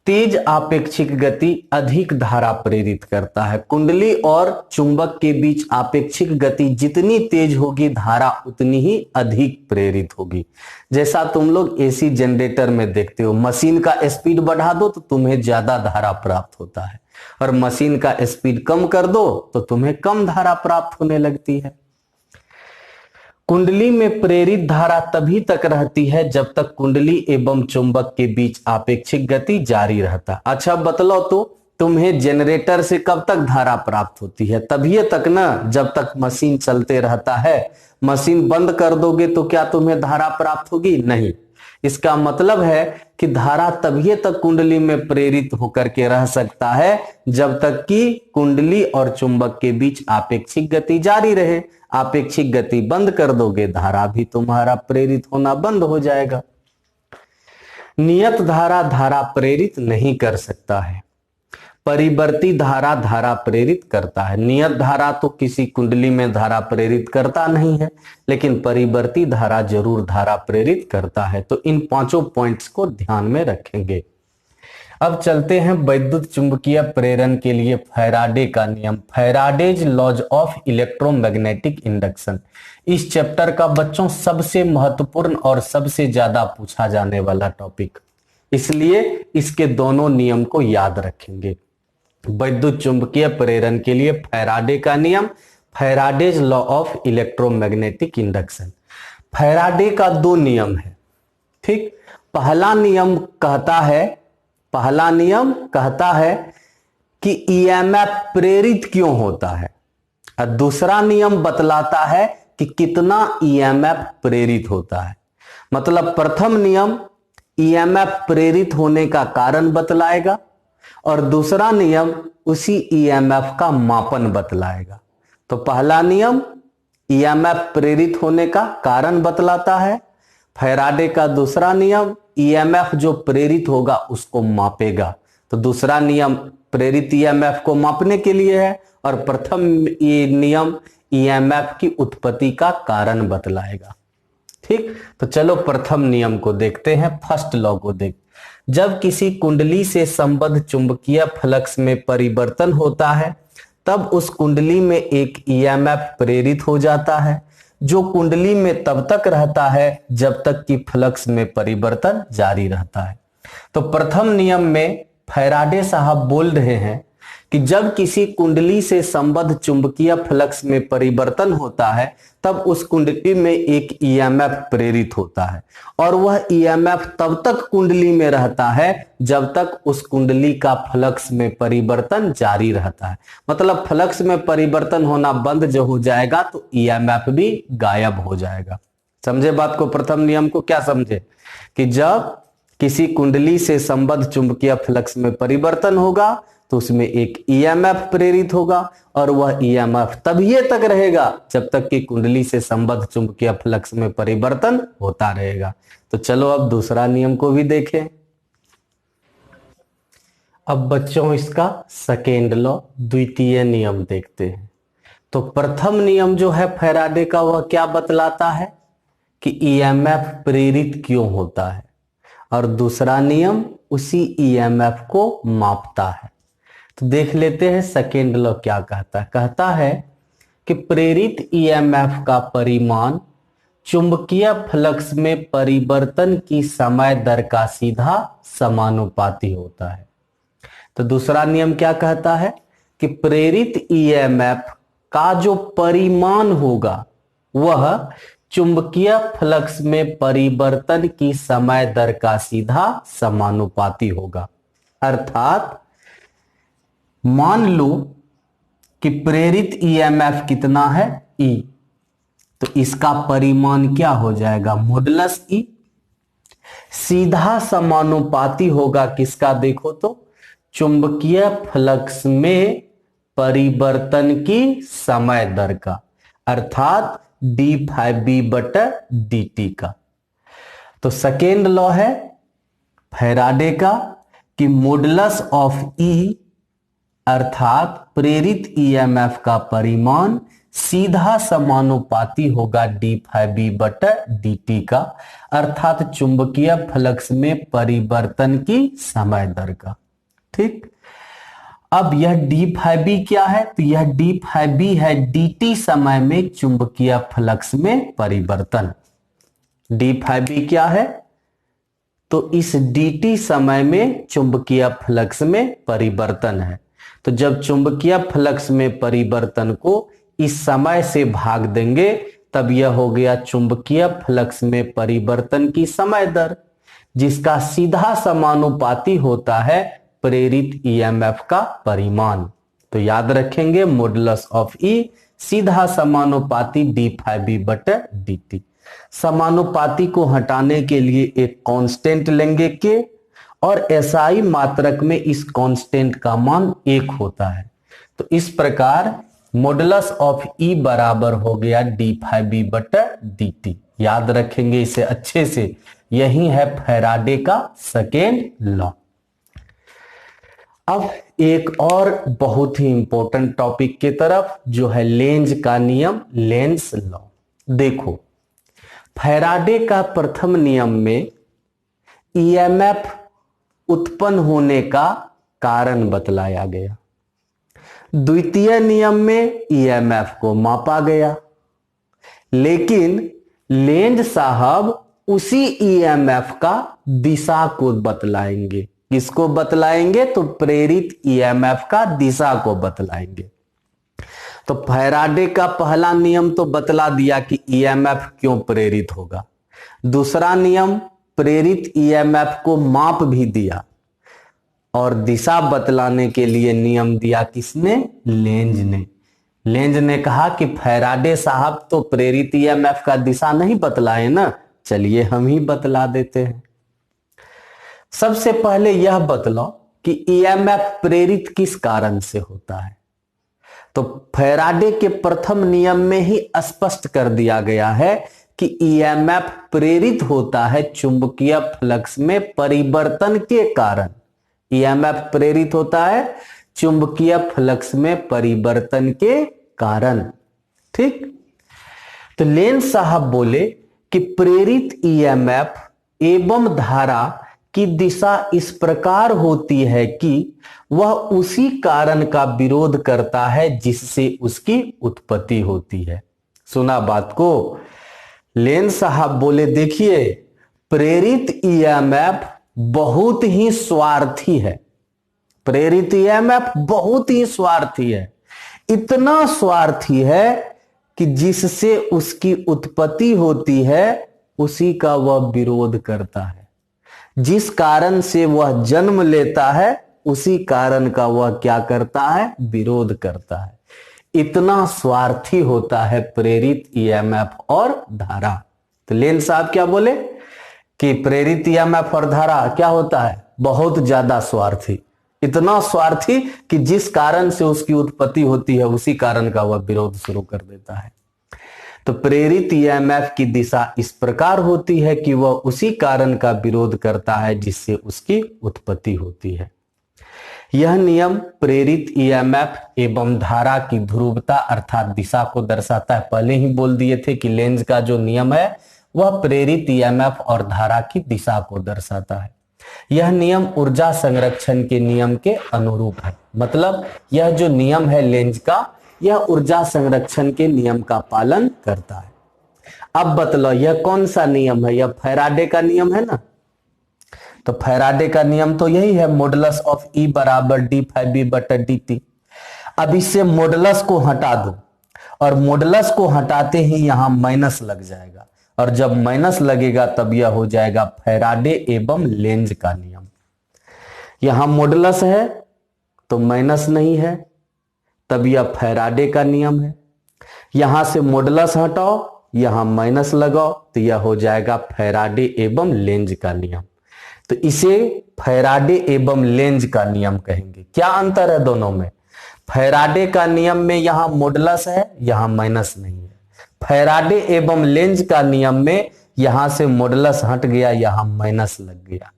तेज आपेक्षिक गति अधिक धारा प्रेरित करता है। कुंडली और चुंबक के बीच आपेक्षिक गति जितनी तेज होगी धारा उतनी ही अधिक प्रेरित होगी। जैसा तुम लोग एसी जनरेटर में देखते हो, मशीन का स्पीड बढ़ा दो तो तुम्हें ज्यादा धारा प्राप्त होता है, और मशीन का स्पीड कम कर दो तो तुम्हें कम धारा प्राप्त होने लगती है। कुंडली में प्रेरित धारा तभी तक रहती है जब तक कुंडली एवं चुंबक के बीच आपेक्षिक गति जारी रहता। अच्छा बतलाओ तो, तुम्हें जनरेटर से कब तक धारा प्राप्त होती है? तभी तक ना, जब तक मशीन चलते रहता है। मशीन बंद कर दोगे तो क्या तुम्हें धारा प्राप्त होगी? नहीं। इसका मतलब है कि धारा तभी तक कुंडली में प्रेरित होकर के रह सकता है जब तक कि कुंडली और चुंबक के बीच आपेक्षिक गति जारी रहे। आपेक्षिक गति बंद कर दोगे, धारा भी तुम्हारा प्रेरित होना बंद हो जाएगा। नियत धारा धारा प्रेरित नहीं कर सकता है, परिवर्ती धारा धारा प्रेरित करता है। नियत धारा तो किसी कुंडली में धारा प्रेरित करता नहीं है, लेकिन परिवर्ती धारा जरूर धारा प्रेरित करता है। तो इन पांचों पॉइंट्स को ध्यान में रखेंगे। अब चलते हैं वैद्युत चुंबकीय प्रेरण के लिए फैराडे का नियम, Faraday's laws of electromagnetic induction. इस चैप्टर का बच्चों सबसे महत्वपूर्ण और सबसे ज्यादा पूछा जाने वाला टॉपिक, इसलिए इसके दोनों नियम को याद रखेंगे। वैद्युत चुंबकीय प्रेरण के लिए फैराडे का नियम, Faraday's law of electromagnetic induction. Faraday का दो नियम है, ठीक। पहला नियम कहता है कि ईएमएफ प्रेरित क्यों होता है, और दूसरा नियम बतलाता है कि कितना ईएमएफ प्रेरित होता है। मतलब प्रथम नियम ईएमएफ प्रेरित होने का कारण बतलाएगा और दूसरा नियम उसी ईएमएफ का मापन बतलाएगा। तो पहला नियम ईएमएफ प्रेरित होने का कारण बतलाता है, फैराडे का दूसरा नियम ईएमएफ जो प्रेरित होगा उसको मापेगा। तो दूसरा नियम प्रेरित ईएमएफ को मापने के लिए है और प्रथम नियम ईएमएफ की उत्पत्ति का कारण बतलाएगा, ठीक। तो चलो प्रथम नियम को देखते हैं, फर्स्ट लॉ को देख। जब किसी कुंडली से संबद्ध चुंबकीय फ्लक्स में परिवर्तन होता है तब उस कुंडली में एक ईएमएफ प्रेरित हो जाता है, जो कुंडली में तब तक रहता है जब तक कि फ्लक्स में परिवर्तन जारी रहता है। तो प्रथम नियम में फैराडे साहब बोल रहे हैं कि जब किसी कुंडली से संबद्ध चुंबकीय फ्लक्स में परिवर्तन होता है तब उस कुंडली में एक ईएमएफ प्रेरित होता है और वह ईएमएफ तब तक कुंडली में रहता है जब तक उस कुंडली का फ्लक्स में परिवर्तन जारी रहता है। मतलब फ्लक्स में परिवर्तन होना बंद जो हो जाएगा तो ईएमएफ भी गायब हो जाएगा। समझे बात को? प्रथम नियम को क्या समझे कि जब किसी कुंडली से संबद्ध चुंबकीय फ्लक्स में परिवर्तन होगा तो उसमें एक ईएमएफ प्रेरित होगा और वह ईएमएफ तभी तक रहेगा जब तक कि कुंडली से संबद्ध चुंबकीय फ्लक्स में परिवर्तन होता रहेगा। तो चलो अब दूसरा नियम को भी देखें। अब बच्चों इसका सेकेंड लॉ, द्वितीय नियम देखते हैं। तो प्रथम नियम जो है फैराडे का वह क्या बतलाता है कि ईएमएफ प्रेरित क्यों होता है, और दूसरा नियम उसी ईएमएफ को मापता है। तो देख लेते हैं सेकेंड लॉ क्या कहता है। कहता है कि प्रेरित ईएमएफ का परिमाण चुंबकीय फ्लक्स में परिवर्तन की समय दर का सीधा समानुपाती होता है। तो दूसरा नियम क्या कहता है कि प्रेरित ईएमएफ का जो परिमाण होगा वह चुंबकीय फ्लक्स में परिवर्तन की समय दर का सीधा समानुपाती होगा। अर्थात मान लो कि प्रेरित ईएमएफ कितना है, E, तो इसका परिमाण क्या हो जाएगा, मॉडुलस E। सीधा समानुपाती होगा किसका, देखो तो चुंबकीय फ्लक्स में परिवर्तन की समय दर का, अर्थात d∅b/dt का। तो सेकेंड लॉ है फैराडे का कि मॉडुलस ऑफ E अर्थात प्रेरित ईएमएफ का परिमाण सीधा समानुपाती होगा d∅b/dt का, अर्थात चुंबकीय फ्लक्स में परिवर्तन की समय दर का, ठीक। अब यह d∅b क्या है, तो यह d∅b है dt समय में चुंबकीय फ्लक्स में परिवर्तन। d∅b क्या है, तो इस dt समय में चुंबकीय फ्लक्स में परिवर्तन है। तो जब चुंबकीय फ्लक्स में परिवर्तन को इस समय से भाग देंगे तब यह हो गया चुंबकीय फ्लक्स में परिवर्तन की समय दर, जिसका सीधा समानुपाती होता है प्रेरित ईएमएफ का परिमाण। तो याद रखेंगे मॉडुलस ऑफ ई सीधा समानुपाती डी फाई बी बटे डी टी। समानुपाती को हटाने के लिए एक कांस्टेंट लेंगे के, और एसआई मात्रक में इस कांस्टेंट का मान 1 होता है। तो इस प्रकार मॉडुलस ऑफ ई बराबर हो गया डी फाई बी बटे डी टी। याद रखेंगे इसे अच्छे से, यही है फैराडे का सेकेंड लॉ। अब एक और बहुत ही इंपॉर्टेंट टॉपिक की तरफ, जो है लेंज का नियम, लेंज लॉ। देखो, फैराडे का प्रथम नियम में ईएमएफ उत्पन्न होने का कारण बतलाया गया। द्वितीय नियम में ईएमएफ को मापा गया, लेकिन लेंज साहब उसी ईएमएफ का दिशा को बतलाएंगे। किसको बतलाएंगे? तो प्रेरित ईएमएफ का दिशा को बतलाएंगे। तो फैराडे का पहला नियम तो बतला दिया कि ईएमएफ क्यों प्रेरित होगा। दूसरा नियम प्रेरित ईएमएफ को माप भी दिया, और दिशा बतलाने के लिए नियम दिया किसने? लेंज ने। लेंज ने कहा कि फैराडे साहब तो प्रेरित ईएमएफ का दिशा नहीं बतलाए ना, चलिए हम ही बतला देते हैं। सबसे पहले यह बतलाओ कि ईएमएफ प्रेरित किस कारण से होता है। तो फैराडे के प्रथम नियम में ही स्पष्ट कर दिया गया है कि ईएमएफ प्रेरित होता है चुंबकीय फ्लक्स में परिवर्तन के कारण। ईएमएफ प्रेरित होता है चुंबकीय फ्लक्स में परिवर्तन के कारण। ठीक, तो लेंज साहब बोले कि प्रेरित ईएमएफ एवं धारा की दिशा इस प्रकार होती है कि वह उसी कारण का विरोध करता है जिससे उसकी उत्पत्ति होती है। सुना बात को? लेंज साहब बोले देखिए, प्रेरित ईएमएफ बहुत ही स्वार्थी है। प्रेरित ईएमएफ बहुत ही स्वार्थी है, इतना स्वार्थी है कि जिससे उसकी उत्पत्ति होती है उसी का वह विरोध करता है। जिस कारण से वह जन्म लेता है उसी कारण का वह क्या करता है? विरोध करता है। इतना स्वार्थी होता है प्रेरित ईएमएफ और धारा। तो लेंज साहब क्या बोले कि प्रेरित ईएमएफ और धारा क्या होता है? बहुत ज्यादा स्वार्थी। इतना स्वार्थी कि जिस कारण से उसकी उत्पत्ति होती है उसी कारण का वह विरोध शुरू कर देता है। तो प्रेरित ईएमएफ की दिशा इस प्रकार होती है कि वह उसी कारण का विरोध करता है जिससे उसकी उत्पत्ति होती है। यह नियम प्रेरित ईएमएफ एवं धारा की ध्रुवता अर्थात दिशा को दर्शाता है। पहले ही बोल दिए थे कि लेंज का जो नियम है वह प्रेरित ईएमएफ और धारा की दिशा को दर्शाता है। यह नियम ऊर्जा संरक्षण के नियम के अनुरूप है। मतलब यह जो नियम है लेंज का, यह ऊर्जा संरक्षण के नियम का पालन करता है। अब बतलाओ यह कौन सा नियम है? यह फैराडे का नियम है ना। तो फैराडे का नियम तो यही है, मॉडुलस ऑफ ई बराबर डी फाई बी बटा डी टी। अब इससे मॉडुलस को हटा दो, और मॉडुलस को हटाते ही यहां माइनस लग जाएगा, और जब माइनस लगेगा तब यह हो जाएगा फैराडे एवं लेंज का नियम। यहां मॉडुलस है तो माइनस नहीं है, तब यह फैराडे का नियम है। यहां से मॉडुलस हटाओ, यहां माइनस लगाओ, तो यह हो जाएगा फैराडे एवं लेंज का नियम। तो इसे फैराडे एवं लेंज का नियम कहेंगे। क्या अंतर है दोनों में? फैराडे का नियम में यहां मॉडुलस है, यहां माइनस नहीं है। फैराडे एवं लेंज का नियम में यहां से मॉडुलस हट गया, यहां माइनस लग गया।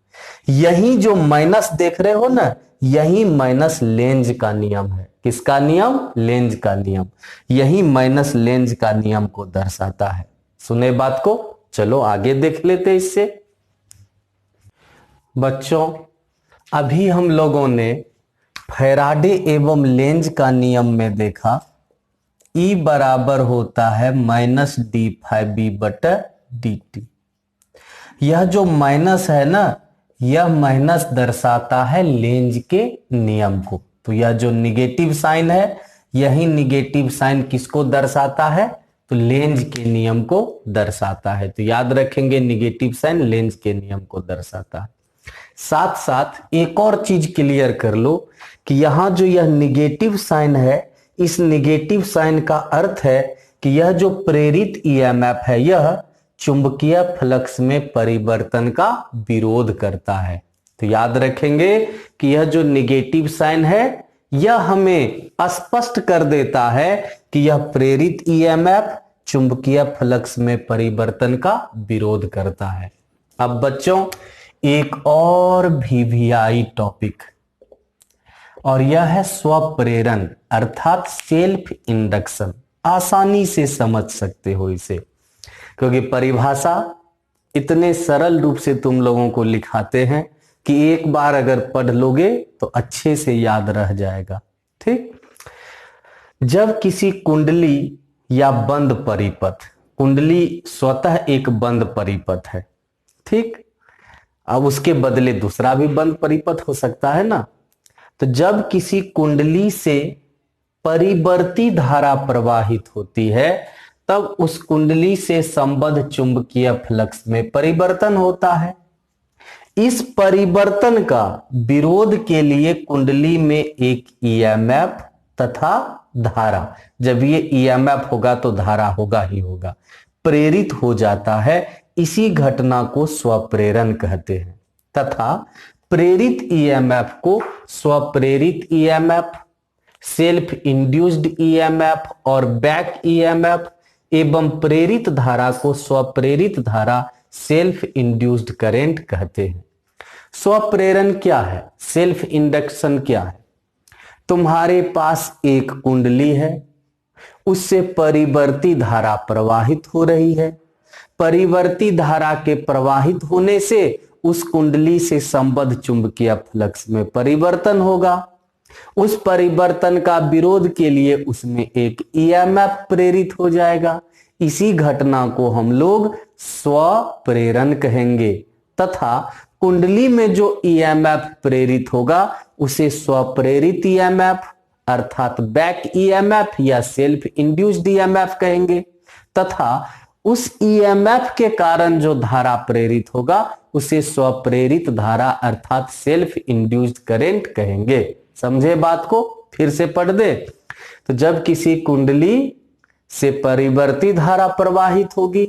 यही जो माइनस देख रहे हो ना, यही माइनस लेंज का नियम है। किसका नियम? लेंज का नियम। यही माइनस लेंज का नियम को दर्शाता है। सुने बात को? चलो आगे देख लेते इससे। बच्चों, अभी हम लोगों ने फैराडे एवं लेंज का नियम में देखा E बराबर होता है माइनस डी फाई बी बटा डी टी। यह जो माइनस है ना, यह माइनस दर्शाता है लेंज के नियम को। तो यह जो निगेटिव साइन है, यही निगेटिव साइन किसको दर्शाता है? तो लेंज के नियम को दर्शाता है। तो याद रखेंगे निगेटिव साइन लेंज के नियम को दर्शाता है। साथ साथ एक और चीज क्लियर कर लो कि यहां जो यह निगेटिव साइन है, इस निगेटिव साइन का अर्थ है कि यह जो प्रेरित ईएमएफ है यह चुंबकीय फ्लक्स में परिवर्तन का विरोध करता है। तो याद रखेंगे कि यह जो निगेटिव साइन है यह हमें स्पष्ट कर देता है कि यह प्रेरित ईएमएफ चुंबकीय फ्लक्स में परिवर्तन का विरोध करता है। अब बच्चों एक और वीवीआई टॉपिक, और यह है स्वप्रेरण अर्थात सेल्फ इंडक्शन। आसानी से समझ सकते हो इसे, क्योंकि परिभाषा इतने सरल रूप से तुम लोगों को लिखाते हैं कि एक बार अगर पढ़ लोगे तो अच्छे से याद रह जाएगा। ठीक, जब किसी कुंडली या बंद परिपथ, कुंडली स्वतः एक बंद परिपथ है, ठीक, अब उसके बदले दूसरा भी बंद परिपथ हो सकता है ना। तो जब किसी कुंडली से परिवर्ती धारा प्रवाहित होती है तब उस कुंडली से संबद्ध चुंबकीय फ्लक्स में परिवर्तन होता है। इस परिवर्तन का विरोध के लिए कुंडली में एक ईएमएफ तथा धारा, जब ये ईएमएफ होगा तो धारा होगा ही होगा, प्रेरित हो जाता है। इसी घटना को स्वप्रेरण कहते हैं तथा प्रेरित ईएमएफ को स्वप्रेरित ईएमएफ, सेल्फ इंड्यूस्ड ईएमएफ और बैक ईएमएफ एवं प्रेरित धारा को स्वप्रेरित धारा, सेल्फ इंड्यूस्ड करंट कहते हैं। स्वप्रेरण क्या है, सेल्फ इंडक्शन क्या है? तुम्हारे पास एक कुंडली है, उससे परिवर्ती धारा प्रवाहित हो रही है। परिवर्ती धारा के प्रवाहित होने से उस कुंडली से संबद्ध चुंबकीय फ्लक्स में परिवर्तन होगा। उस परिवर्तन का विरोध के लिए उसमें एक ईएमएफ प्रेरित हो जाएगा। इसी घटना को हम लोग स्वप्रेरण कहेंगे तथा कुंडली में जो ईएमएफ प्रेरित होगा उसे स्वप्रेरित ईएमएफ अर्थात बैक ईएमएफ या सेल्फ इंड्यूस्ड ईएमएफ कहेंगे तथा उस ईएमएफ के कारण जो धारा प्रेरित होगा उसे स्वप्रेरित धारा अर्थात सेल्फ इंड्यूस्ड करंट कहेंगे। समझे बात को? फिर से पढ़ दे। तो जब किसी कुंडली से परिवर्ती धारा प्रवाहित होगी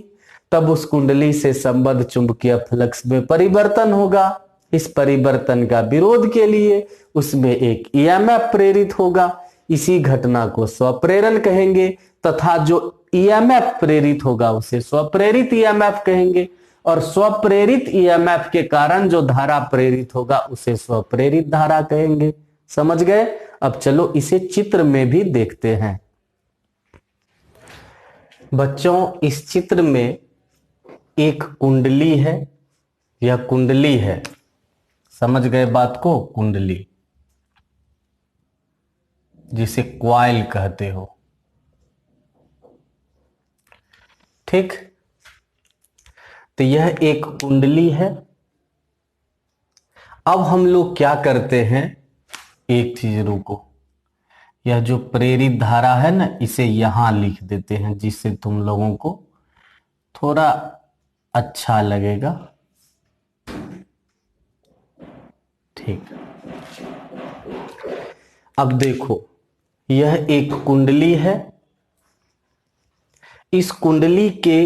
तब उस कुंडली से संबद्ध चुंबकीय फ्लक्स में परिवर्तन होगा। इस परिवर्तन का विरोध के लिए उसमें एक ईएमएफ प्रेरित होगा। इसी घटना को स्वप्रेरण कहेंगे तथा जो ईएमएफ प्रेरित होगा उसे स्वप्रेरित ईएमएफ कहेंगे और स्वप्रेरित ईएमएफ के कारण जो धारा प्रेरित होगा उसे स्वप्रेरित धारा कहेंगे। समझ गए? अब चलो इसे चित्र में भी देखते हैं। बच्चों इस चित्र में एक कुंडली है, यह कुंडली है। समझ गए बात को? कुंडली जिसे क्वाइल कहते हो, ठीक। तो यह एक कुंडली है। अब हम लोग क्या करते हैं, एक चीज रुको, यह जो प्रेरित धारा है ना इसे यहां लिख देते हैं जिससे तुम लोगों को थोड़ा अच्छा लगेगा। ठीक, अब देखो यह एक कुंडली है। इस कुंडली के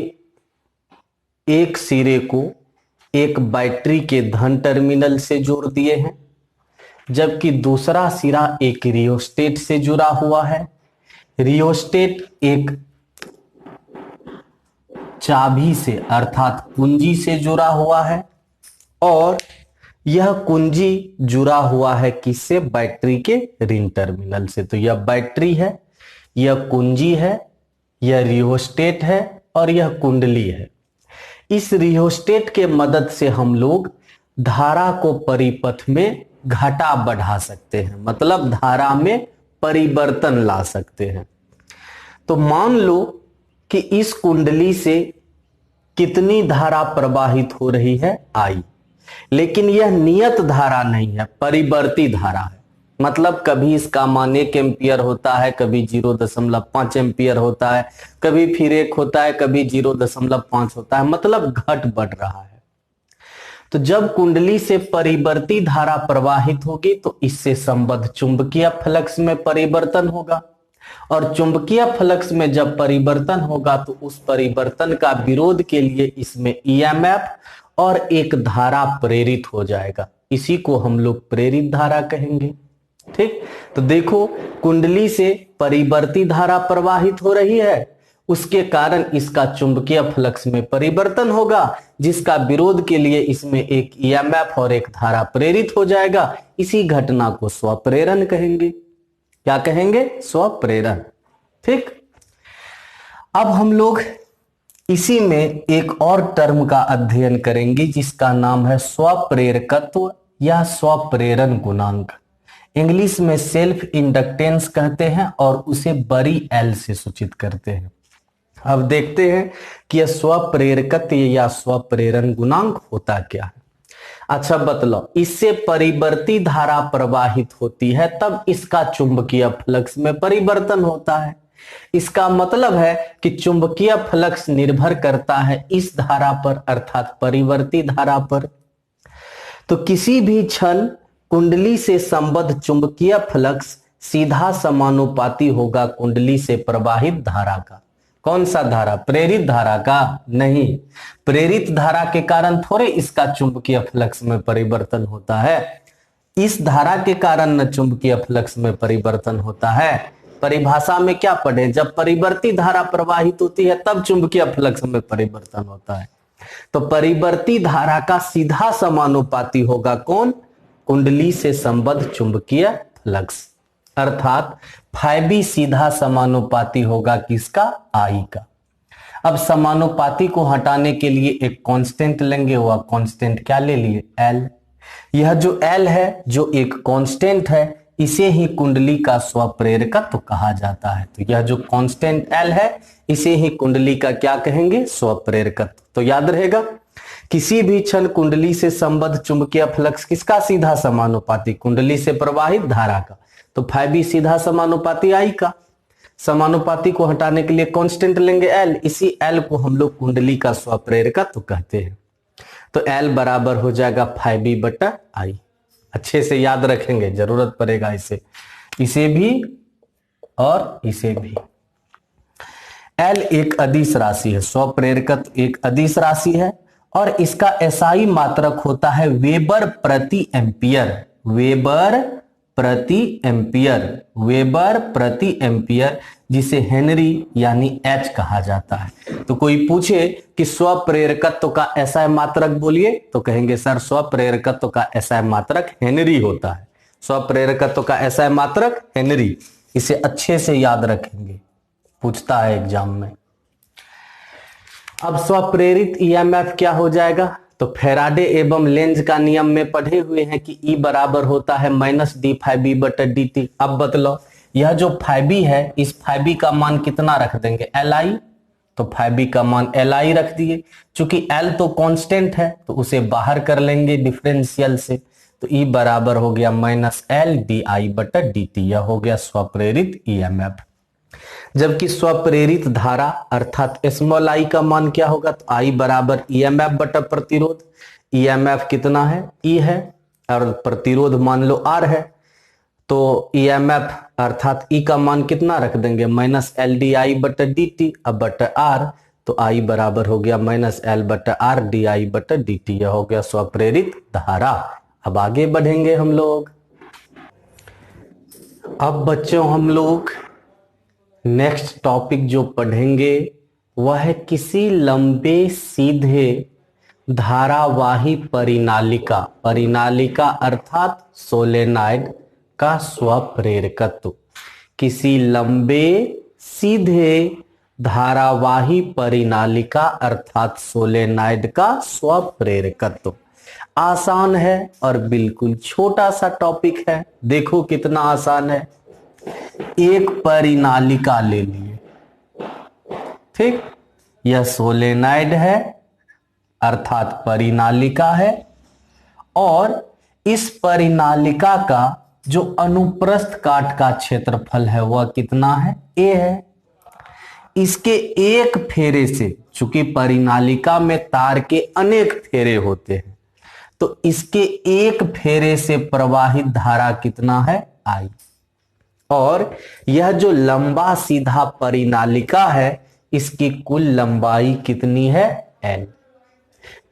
एक सिरे को एक बैटरी के धन टर्मिनल से जोड़ दिए हैं, जबकि दूसरा सिरा एक रियोस्टेट से जुड़ा हुआ है। रियोस्टेट एक चाबी से अर्थात कुंजी से जुड़ा हुआ है और यह कुंजी जुड़ा हुआ है किससे? बैटरी के ऋण टर्मिनल से। तो यह बैटरी है, यह कुंजी है, यह रियोस्टेट है और यह कुंडली है। इस रियोस्टेट के मदद से हम लोग धारा को परिपथ में घटा बढ़ा सकते हैं, मतलब धारा में परिवर्तन ला सकते हैं। तो मान लो कि इस कुंडली से कितनी धारा प्रवाहित हो रही है? I, लेकिन यह नियत धारा नहीं है, परिवर्ती धारा है। मतलब कभी इसका मान 1 एम्पियर होता है, कभी 0.5 एम्पियर होता है, कभी फिर 1 होता है, कभी 0.5 होता है, मतलब घट बढ़ रहा है। तो जब कुंडली से परिवर्ती धारा प्रवाहित होगी तो इससे संबद्ध चुंबकीय फ्लक्स में परिवर्तन होगा, और चुंबकीय फ्लक्स में जब परिवर्तन होगा तो उस परिवर्तन का विरोध के लिए इसमें ईएमएफ और एक धारा प्रेरित हो जाएगा। इसी को हम लोग प्रेरित धारा कहेंगे। ठीक, तो देखो कुंडली से परिवर्ती धारा प्रवाहित हो रही है, उसके कारण इसका चुंबकीय फ्लक्स में परिवर्तन होगा, जिसका विरोध के लिए इसमें एक ईएमएफ और एक धारा प्रेरित हो जाएगा। इसी घटना को स्वप्रेरण कहेंगे। क्या कहेंगे? स्वप्रेरण। ठीक, अब हम लोग इसी में एक और टर्म का अध्ययन करेंगे जिसका नाम है स्वप्रेरकत्व या स्वप्रेरण गुणांक। इंग्लिश में सेल्फ इंडक्टेंस कहते हैं और उसे बड़ी एल से सूचित करते हैं। अब देखते हैं कि यह स्वप्रेरकत्व या स्वप्रेरण गुणांक होता क्या है। अच्छा बतलाओ, इससे परिवर्ती धारा प्रवाहित होती है तब इसका चुंबकीय फ्लक्स में परिवर्तन होता है। इसका मतलब है कि चुंबकीय फ्लक्स निर्भर करता है इस धारा पर, अर्थात परिवर्ती धारा पर। तो किसी भी क्षण कुंडली से संबद्ध चुंबकीय फ्लक्स सीधा समानुपाती होगा कुंडली से प्रवाहित धारा का। कौन सा धारा? प्रेरित धारा का? नहीं, प्रेरित धारा के कारण थोड़े इसका चुंबकीय फ्लक्स में परिवर्तन होता है। इस धारा के कारण न चुंबकीय फ्लक्स में परिवर्तन होता है। परिभाषा में क्या पढ़े? जब परिवर्ती धारा प्रवाहित होती है तब चुंबकीय फ्लक्स में परिवर्तन होता है। तो परिवर्ती धारा का सीधा समानुपाती होगा कौन? कुंडली से संबद्ध चुंबकीय फ्लक्स, अर्थात फाइबी सीधा समानुपाती होगा किसका? आई का। अब समानुपाती को हटाने के लिए एक कांस्टेंट लेंगे, वह कांस्टेंट क्या ले लिए? एल। यह जो एल है, जो एक कांस्टेंट है, इसे ही कुंडली का स्वप्रेरकत्व कहा जाता है। तो यह जो कांस्टेंट एल है, इसे ही कुंडली का क्या कहेंगे? स्वप्रेरकत्व। तो याद रहेगा, किसी भी क्षण कुंडली से संबद्ध चुंबकीय फ्लक्स किसका सीधा समानुपाती? कुंडली से प्रवाहित धारा का। तो फाइबी सीधा समानुपाती आई का। समानुपाती को हटाने के लिए कांस्टेंट लेंगे एल, इसी एल को हम लोग कुंडली का स्वप्रेरकत्व कहते हैं। तो एल बराबर हो जाएगा फाइबी बटा आई। अच्छे से याद रखेंगे, जरूरत पड़ेगा इसे भी और इसे भी। एल एक अदिश राशि है, स्वप्रेरकत्व एक अदिश राशि है और इसका एसआई मात्रक होता है वेबर प्रति एम्पियर। वेबर प्रति एम्पियर, वेबर प्रति एम्पियर, जिसे हेनरी यानी एच कहा जाता है। तो कोई पूछे कि स्वप्रेरकत्व का एसआई मात्रक बोलिए, तो कहेंगे सर स्वप्रेरकत्व का एसआई मात्रक हेनरी होता है। स्वप्रेरकत्व का एसआई मात्रक हेनरी। इसे अच्छे से याद रखेंगे, पूछता है एग्जाम में। अब स्वप्रेरित ईएमएफ क्या हो जाएगा? तो फैराडे एवं लेंज का नियम में पढ़े हुए हैं कि E बराबर होता है माइनस डी फाइव बटा डी टी। अब बतलो, यह जो फाइव है, इस फाइव का मान कितना रख देंगे? Li। तो फाइव का मान Li रख दिए। चूंकि L तो कांस्टेंट है तो उसे बाहर कर लेंगे डिफरेंशियल से। तो E बराबर हो गया माइनस एल डी आई बटा डी टी। यह हो गया स्वप्रेरित ईएमएफ। जबकि स्वप्रेरित धारा अर्थात स्मॉल आई का मान क्या होगा? तो आई बराबर ईएमएफ बटा प्रतिरोध। ईएमएफ कितना है? ई है और प्रतिरोध मान लो आर है। तो ईएमएफ अर्थात ई का मान कितना रख देंगे? माइनस एल डी आई बटा डी टी। अब बटा आर, तो आई बराबर हो गया माइनस एल बटा आर डी आई बटा डी टी। यह हो गया स्वप्रेरित धारा। अब आगे बढ़ेंगे हम लोग। अब बच्चों हम लोग नेक्स्ट टॉपिक जो पढ़ेंगे वह है किसी लंबे सीधे धारावाही परिनालिका, परिनालिका अर्थात सोलेनाइड का स्वप्रेरकत्व। किसी लंबे सीधे धारावाही परिनालिका अर्थात सोलेनाइड का स्वप्रेरकत्व। आसान है और बिल्कुल छोटा सा टॉपिक है। देखो कितना आसान है। एक परिनालिका ले लिए, ठीक, यह सोलेनाइड है अर्थात परिनालिका है और इस परिनालिका का जो अनुप्रस्थ काट का क्षेत्रफल है वह कितना है? ए है। इसके एक फेरे से, चूंकि परिनालिका में तार के अनेक फेरे होते हैं, तो इसके एक फेरे से प्रवाहित धारा कितना है, I। और यह जो लंबा सीधा परिनालिका है इसकी कुल लंबाई कितनी है, L।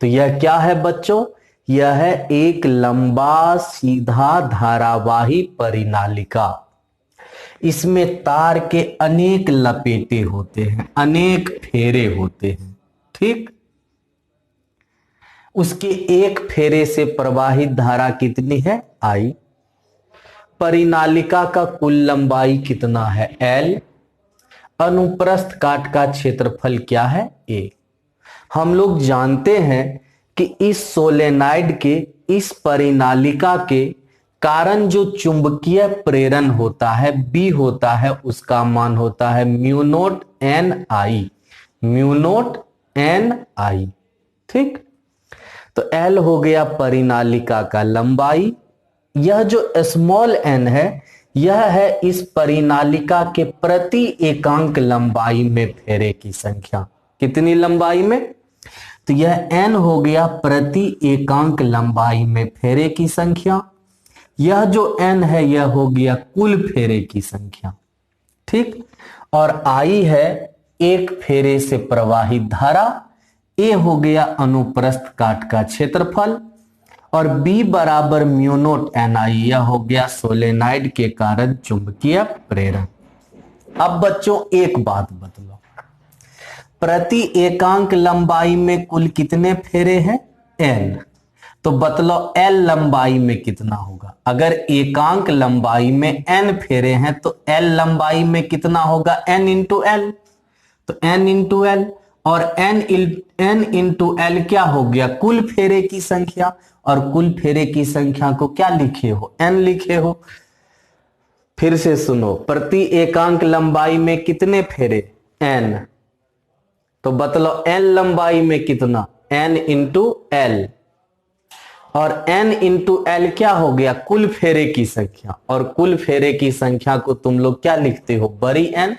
तो यह क्या है बच्चों, यह है एक लंबा सीधा धारावाही परिनालिका। इसमें तार के अनेक लपेटे होते हैं, अनेक फेरे होते हैं, ठीक। उसके एक फेरे से प्रवाहित धारा कितनी है, I। परिनालिका का कुल लंबाई कितना है, L। अनुप्रस्थ काट का क्षेत्रफल क्या है, A। हम लोग जानते हैं कि इस सोलेनाइड के, इस परिनालिका के कारण जो चुंबकीय प्रेरण होता है B होता है, उसका मान होता है mu naught NI, mu naught NI, ठीक। तो L हो गया परिनालिका का लंबाई। यह जो स्मॉल n है यह है इस परिनालिका के प्रति एकांक लंबाई में फेरे की संख्या। कितनी लंबाई में, तो यह n हो गया प्रति एकांक लंबाई में फेरे की संख्या। यह जो n है यह हो गया कुल फेरे की संख्या, ठीक। और I है एक फेरे से प्रवाहित धारा, A हो गया अनुप्रस्थ काट का क्षेत्रफल और B बराबर म्यू नोट NI, यह हो गया सोलेनाइड के कारण चुंबकीय प्रेरण। अब बच्चों एक बात बतलो, प्रति एकांक लंबाई में कुल कितने फेरे हैं, N। तो बतलो L लंबाई में कितना होगा। अगर एकांक लंबाई में N फेरे हैं तो L लंबाई में कितना होगा, N इंटू L। तो N इंटू L और N इंटू L क्या हो गया, कुल फेरे की संख्या। और कुल फेरे की संख्या को क्या लिखे हो, N लिखे हो। फिर से सुनो, प्रति एकांक लंबाई में कितने फेरे, N। तो बतलो L लंबाई में कितना, N इंटू L। और N इंटू L क्या हो गया, कुल फेरे की संख्या। और कुल फेरे की संख्या को तुम लोग क्या लिखते हो, बड़ी N।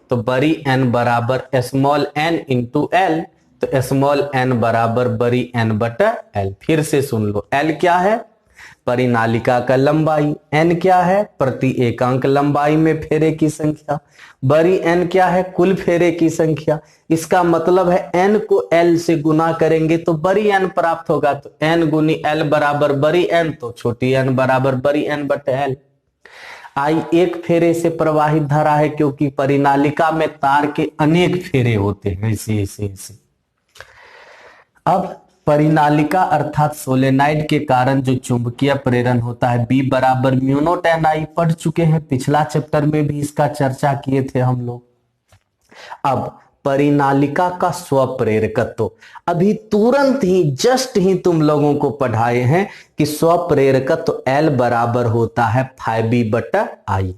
तो बड़ी N बराबर स्मॉल n इंटू L। तो स्मॉल n बराबर बड़ी N बटा L। फिर से सुन लो, L क्या है, परिनालिका का लंबाई, N क्या है, प्रति एकांक लंबाई में फेरे की संख्या, बड़ी N क्या है, कुल फेरे की संख्या। इसका मतलब है N को L से गुना करेंगे तो बड़ी N प्राप्त होगा। तो N गुनी L बराबर बड़ी N, तो छोटी n बराबर बड़ी N बटे L। I एक फेरे से प्रवाहित धारा है क्योंकि परिनालिका में तार के अनेक फेरे होते हैं, ऐसे। अब परिनालिका अर्थात सोलेनाइड के कारण जो चुंबकीय प्रेरण होता है B बराबर म्यू नोट NI, पढ़ चुके हैं, पिछला चैप्टर में भी इसका चर्चा किए थे हम लोग। अब परिनालिका का स्वप्रेरकत्व, अभी तुरंत ही जस्ट ही तुम लोगों को पढ़ाए हैं कि स्वप्रेरकत्व L बराबर होता है φB बटा I,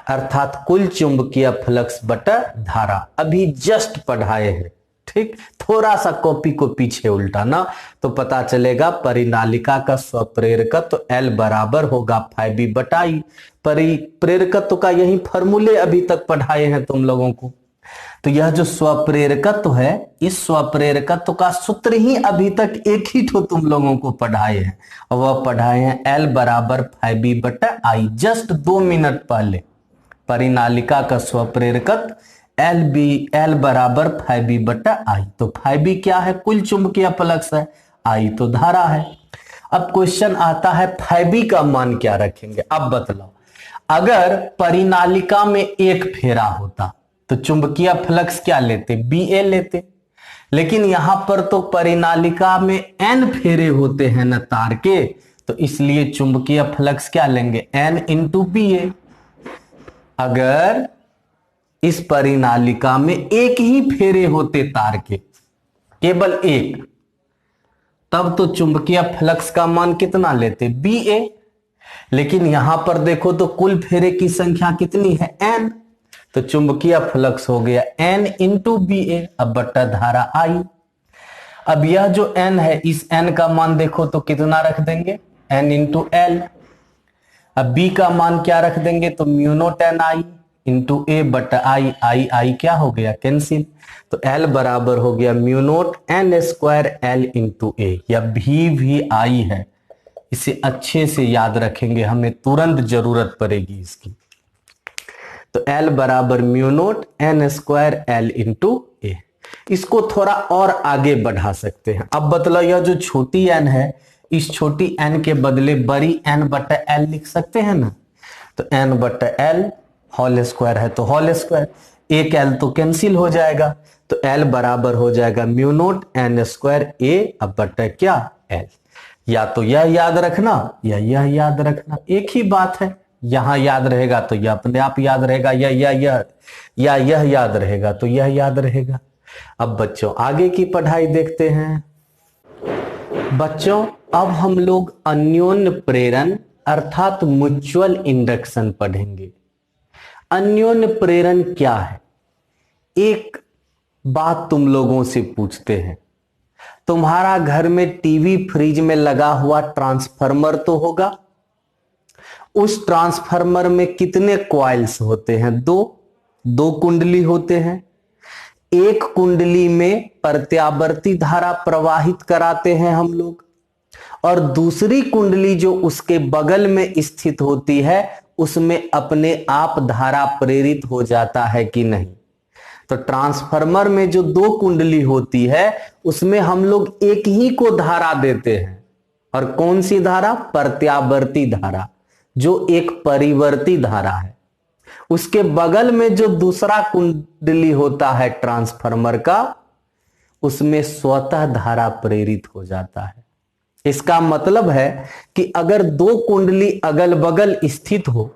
अर्थात कुल चुंबकीय फ्लक्स बटा धारा। अभी जस्ट पढ़ाए हैं, ठीक। थोड़ा सा कॉपी को पीछे उल्टाना तो पता चलेगा परिनालिका का स्वप्रेरकत्व L बराबर होगा φB बटा I। परिप्रेरकत्व का यही फॉर्मूले अभी तक पढ़ाए हैं तुम लोगों को। तो यह जो स्वप्रेरकत्व है, इस स्वप्रेरकत्व का सूत्र ही अभी तक एक ही ठो तुम लोगों को पढ़ाए हैं, और वह पढ़ाए हैं L बराबर φB बटा I। जस्ट 2 मिनट पहले परिनालिका का स्वप्रेरकत्व L बराबर φB बटा I। तो φB क्या है, कुल चुंबकीय फ्लक्स है, I तो धारा है। अब क्वेश्चन आता है φB का मान क्या रखेंगे। अब बतलाओ, अगर परिनालिका में एक फेरा होता तो चुंबकीय फ्लक्स क्या लेते, BA लेते। लेकिन यहां पर तो परिनालिका में N फेरे होते हैं न तार के, तो इसलिए चुंबकीय फ्लक्स क्या लेंगे, N इंटू BA। अगर इस परिनालिका में एक ही फेरे होते तार के, केवल एक, तब तो चुंबकीय फ्लक्स का मान कितना लेते, BA। लेकिन यहां पर देखो तो कुल फेरे की संख्या कितनी है, N। तो चुंबकीय फ्लक्स हो गया N इंटू BA, अब बट्टा धारा I। अब यह जो N है, इस N का मान देखो तो कितना रख देंगे, N इंटू L। अब B का मान क्या रख देंगे, तो म्यू नोट NI इंटू ए बटा आई, आई आई क्या हो गया कैंसिल, तो एल बराबर हो गया mu naught N square L into A, या भी आई है, इसे अच्छे से याद रखेंगे, हमें तुरंत जरूरत पड़ेगी इसकी। तो एल बराबर mu naught N square L into A. इसको थोड़ा और आगे बढ़ा सकते हैं। अब बतलाओ यह जो छोटी एन है, इस छोटी एन के बदले बड़ी एन बटा एल लिख सकते हैं ना, तो एन बटा एल होल स्क्वायर है तो होल स्क्वायर, एक एल तो कैंसिल हो जाएगा, तो एल बराबर हो जाएगा म्यू नोट एन स्क्वायर ए अब बटा क्या एल। या तो यह याद रखना या यह याद रखना, एक ही बात है, यहां याद रहेगा तो यह अपने आप याद रहेगा, या यह याद रहेगा तो यह याद रहेगा। अब बच्चों आगे की पढ़ाई देखते हैं। बच्चों अब हम लोग अन्योन्य प्रेरण अर्थात म्यूचुअल इंडक्शन पढ़ेंगे। अन्योन्य प्रेरण क्या है? एक बात तुम लोगों से पूछते हैं, तुम्हारा घर में टीवी फ्रिज में लगा हुआ ट्रांसफार्मर तो होगा, उस ट्रांसफार्मर में कितने कॉइल्स होते हैं? दो कुंडली होते हैं। एक कुंडली में प्रत्यावर्ती धारा प्रवाहित कराते हैं हम लोग, और दूसरी कुंडली जो उसके बगल में स्थित होती है उसमें अपने आप धारा प्रेरित हो जाता है कि नहीं। तो ट्रांसफार्मर में जो दो कुंडली होती है उसमें हम लोग एक ही को धारा देते हैं, और कौन सी धारा? प्रत्यावर्ती धारा, जो एक परिवर्ती धारा है। उसके बगल में जो दूसरा कुंडली होता है ट्रांसफार्मर का, उसमें स्वतः धारा प्रेरित हो जाता है। इसका मतलब है कि अगर दो कुंडली अगल बगल स्थित हो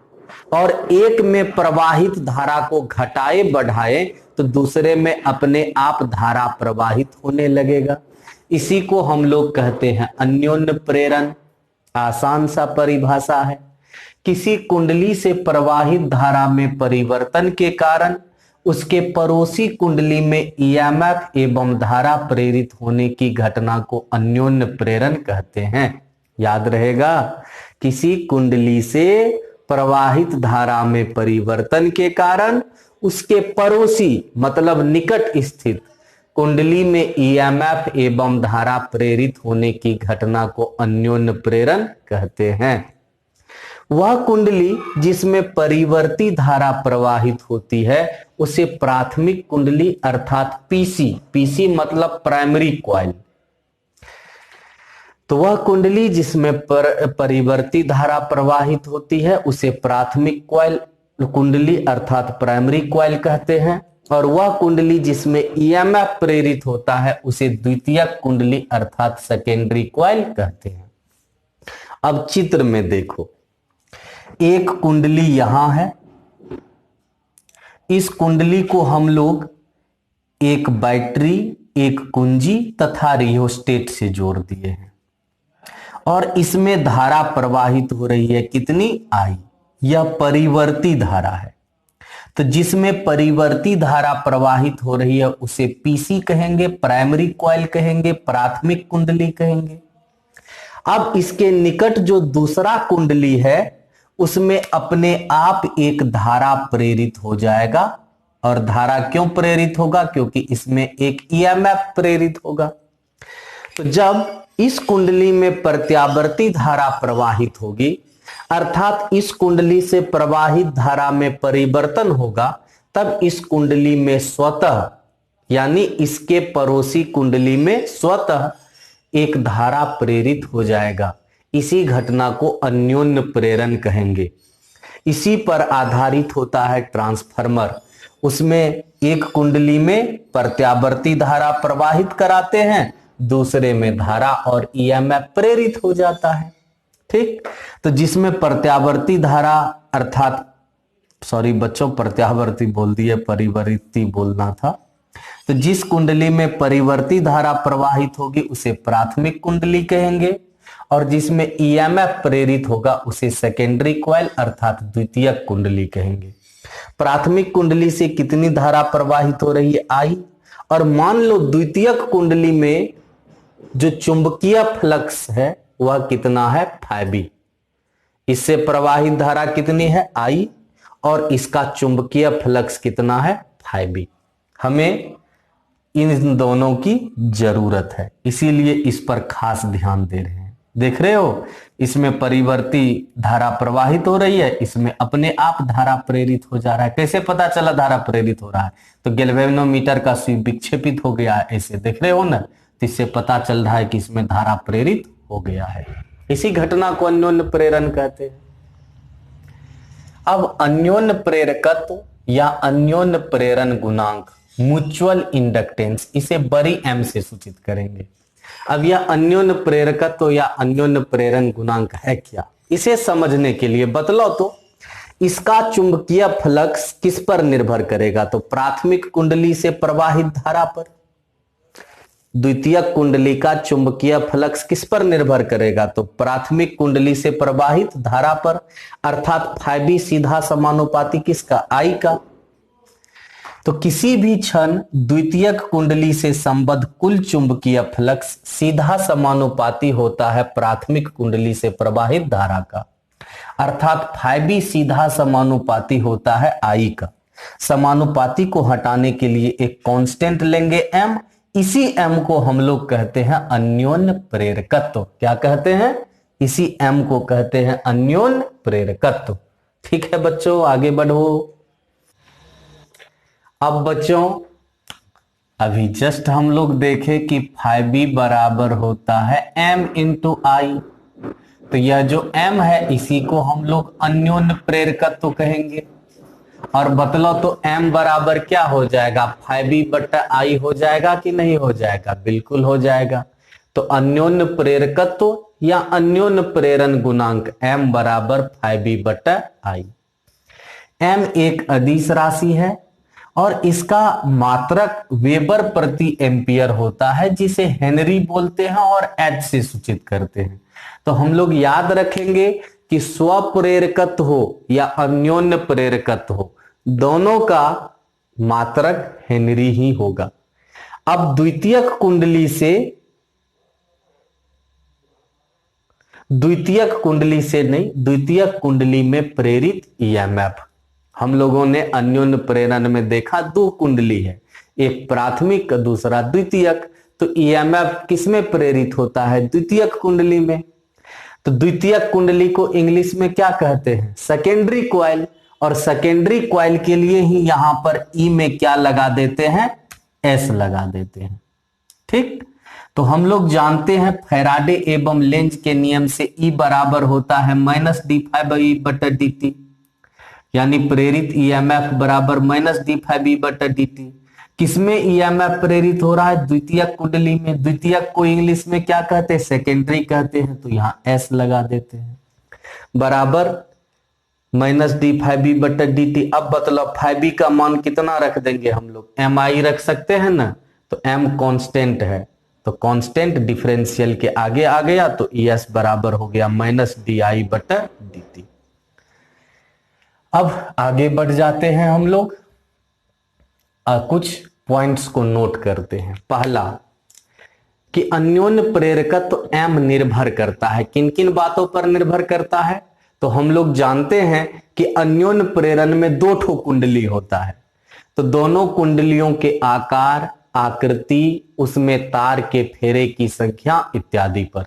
और एक में प्रवाहित धारा को घटाए बढ़ाए तो दूसरे में अपने आप धारा प्रवाहित होने लगेगा। इसी को हम लोग कहते हैं अन्योन्य प्रेरण। आसान सा परिभाषा है। किसी कुंडली से प्रवाहित धारा में परिवर्तन के कारण उसके पड़ोसी कुंडली में ईएमएफ एवं धारा प्रेरित होने की घटना को अन्योन्य प्रेरण कहते हैं। याद रहेगा, किसी कुंडली से प्रवाहित धारा में परिवर्तन के कारण उसके पड़ोसी मतलब निकट स्थित कुंडली में ईएमएफ एवं धारा प्रेरित होने की घटना को अन्योन्य प्रेरण कहते हैं। वह कुंडली जिसमें परिवर्ती धारा प्रवाहित होती है उसे प्राथमिक कुंडली अर्थात पीसी मतलब प्राइमरी कॉइल। तो वह कुंडली जिसमें परिवर्ती धारा प्रवाहित होती है उसे प्राथमिक कॉइल कुंडली अर्थात प्राइमरी कॉइल कहते हैं, और वह कुंडली जिसमें ईएमएफ प्रेरित होता है उसे द्वितीयक कुंडली अर्थात सेकेंडरी कॉइल कहते हैं। अब चित्र में देखो, एक कुंडली यहां है, इस कुंडली को हम लोग एक बैटरी, एक कुंजी तथा रियोस्टेट से जोड़ दिए हैं, और इसमें धारा प्रवाहित हो रही है कितनी? आई। यह परिवर्ती धारा है। तो जिसमें परिवर्ती धारा प्रवाहित हो रही है उसे पीसी कहेंगे, प्राइमरी कॉइल कहेंगे, प्राथमिक कुंडली कहेंगे। अब इसके निकट जो दूसरा कुंडली है उसमें अपने आप एक धारा प्रेरित हो जाएगा, और धारा क्यों प्रेरित होगा? क्योंकि इसमें एक ईएमएफ प्रेरित होगा। तो जब इस कुंडली में प्रत्यावर्ती धारा प्रवाहित होगी अर्थात इस कुंडली से प्रवाहित धारा में परिवर्तन होगा, तब इस कुंडली में स्वतः यानी इसके पड़ोसी कुंडली में स्वतः एक धारा प्रेरित हो जाएगा। इसी घटना को अन्योन्य प्रेरण कहेंगे। इसी पर आधारित होता है ट्रांसफार्मर। उसमें एक कुंडली में प्रत्यावर्ती धारा प्रवाहित कराते हैं, दूसरे में धारा और ईएमएफ प्रेरित हो जाता है। ठीक, तो जिसमें प्रत्यावर्ती धारा अर्थात बच्चों प्रत्यावर्ती बोल दिए, परिवर्ती बोलना था। तो जिस कुंडली में परिवर्ती धारा प्रवाहित होगी उसे प्राथमिक कुंडली कहेंगे, और जिसमें ईएमएफ प्रेरित होगा उसे सेकेंडरी कॉइल अर्थात द्वितीयक कुंडली कहेंगे। प्राथमिक कुंडली से कितनी धारा प्रवाहित हो रही है? आई। और मान लो द्वितीयक कुंडली में जो चुंबकीय फ्लक्स है वह कितना है? 5B। इससे प्रवाहित धारा कितनी है? आई। और इसका चुंबकीय फ्लक्स कितना है, φb। हमें इन दोनों की जरूरत है, इसीलिए इस पर खास ध्यान दे रहे हैं। देख रहे हो, इसमें परिवर्ती धारा प्रवाहित हो रही है, इसमें अपने आप धारा प्रेरित हो जा रहा है। कैसे पता चला धारा प्रेरित हो रहा है, तो गैल्वेनोमीटर का स्वीप विक्षेपित हो गया है, ऐसे देख रहे हो ना, तो इससे पता चल रहा है कि इसमें धारा प्रेरित हो गया है। इसी घटना को अन्योन्य प्रेरण कहते हैं। अब अन्योन्य प्रेरकत्व या अन्योन्य प्रेरण गुणांक, म्यूचुअल इंडक्टेंस, इसे बड़ी एम से सूचित करेंगे। अब यह अन्योन्य प्रेरकत्व या अन्योन्य प्रेरण गुणांक है क्या, इसे समझने के लिए बतलाओ तो इसका चुंबकीय फ्लक्स किस पर निर्भर करेगा, तो प्राथमिक कुंडली से प्रवाहित धारा पर। द्वितीयक कुंडली का चुंबकीय फ्लक्स किस पर निर्भर करेगा, तो प्राथमिक कुंडली से प्रवाहित धारा पर, अर्थात φb सीधा समानुपाती किसका, I का। तो किसी भी क्षण द्वितीयक कुंडली से संबद्ध कुल चुंबकीय फ्लक्स सीधा समानुपाती होता है प्राथमिक कुंडली से प्रवाहित धारा का, अर्थात φb सीधा समानुपाती होता है I का। समानुपाती को हटाने के लिए एक कांस्टेंट लेंगे m, इसी m को हम लोग कहते हैं अन्योन्य प्रेरकत्व। क्या कहते हैं, इसी m को कहते हैं अन्योन्य प्रेरकत्व। ठीक है बच्चों, आगे बढ़ो। अब बच्चों, अभी जस्ट हम लोग देखे कि φb बराबर होता है m इंटू आई, तो यह जो m है इसी को हम लोग अन्योन्य प्रेरकत्व कहेंगे। और बतलाओ तो m बराबर क्या हो जाएगा, φb बटा I हो जाएगा कि नहीं हो जाएगा, बिल्कुल हो जाएगा। तो अन्योन्य प्रेरकत्व या अन्योन्य प्रेरण गुणांक m बराबर φb बटा I। m एक अदिश राशि है और इसका मात्रक वेबर प्रति एम्पियर होता है, जिसे हेनरी बोलते हैं और H से सूचित करते हैं। तो हम लोग याद रखेंगे कि स्वप्रेरकत्व हो या अन्योन्य प्रेरकत्व हो, दोनों का मात्रक हेनरी ही होगा। अब द्वितीयक कुंडली में प्रेरित ईएमएफ, हम लोगों ने अन्योन्य प्रेरण में देखा दो कुंडली है, एक प्राथमिक दूसरा द्वितीयक। तो ईएमएफ किसमें प्रेरित होता है, द्वितीयक कुंडली में। तो द्वितीयक कुंडली को इंग्लिश में क्या कहते हैं, सेकेंडरी कॉइल। और सेकेंडरी कॉइल के लिए ही यहां पर ई में क्या लगा देते हैं, एस लगा देते हैं। ठीक, तो हम लोग जानते हैं फैराडे एवं लेंज के नियम से ई बराबर होता है -d∅ यानी प्रेरित ईएमएफ बराबर -d∅b/dt। किसमें ईएमएफ प्रेरित हो रहा है, द्वितीयक कुंडली में। द्वितीयक को इंग्लिश में क्या कहते हैं, सेकेंडरी कहते हैं, तो यहां एस लगा देते हैं, बराबर -d∅b/dt। अब बतलाओ φb का मान कितना रख देंगे हम लोग, mi रख सकते हैं ना, तो m कांस्टेंट है, तो कांस्टेंट डिफरेंशियल के आगे आ गया, तो es बराबर हो गया -di/dt। अब आगे बढ़ जाते हैं हम लोग, कुछ पॉइंट्स को नोट करते हैं। पहला कि अन्योन्य प्रेरकत्व m निर्भर करता है, किन किन बातों पर निर्भर करता है, तो हम लोग जानते हैं कि अन्योन्य प्रेरण में दो ठो कुंडली होता है, तो दोनों कुंडलियों के आकार, आकृति, उसमें तार के फेरे की संख्या इत्यादि पर।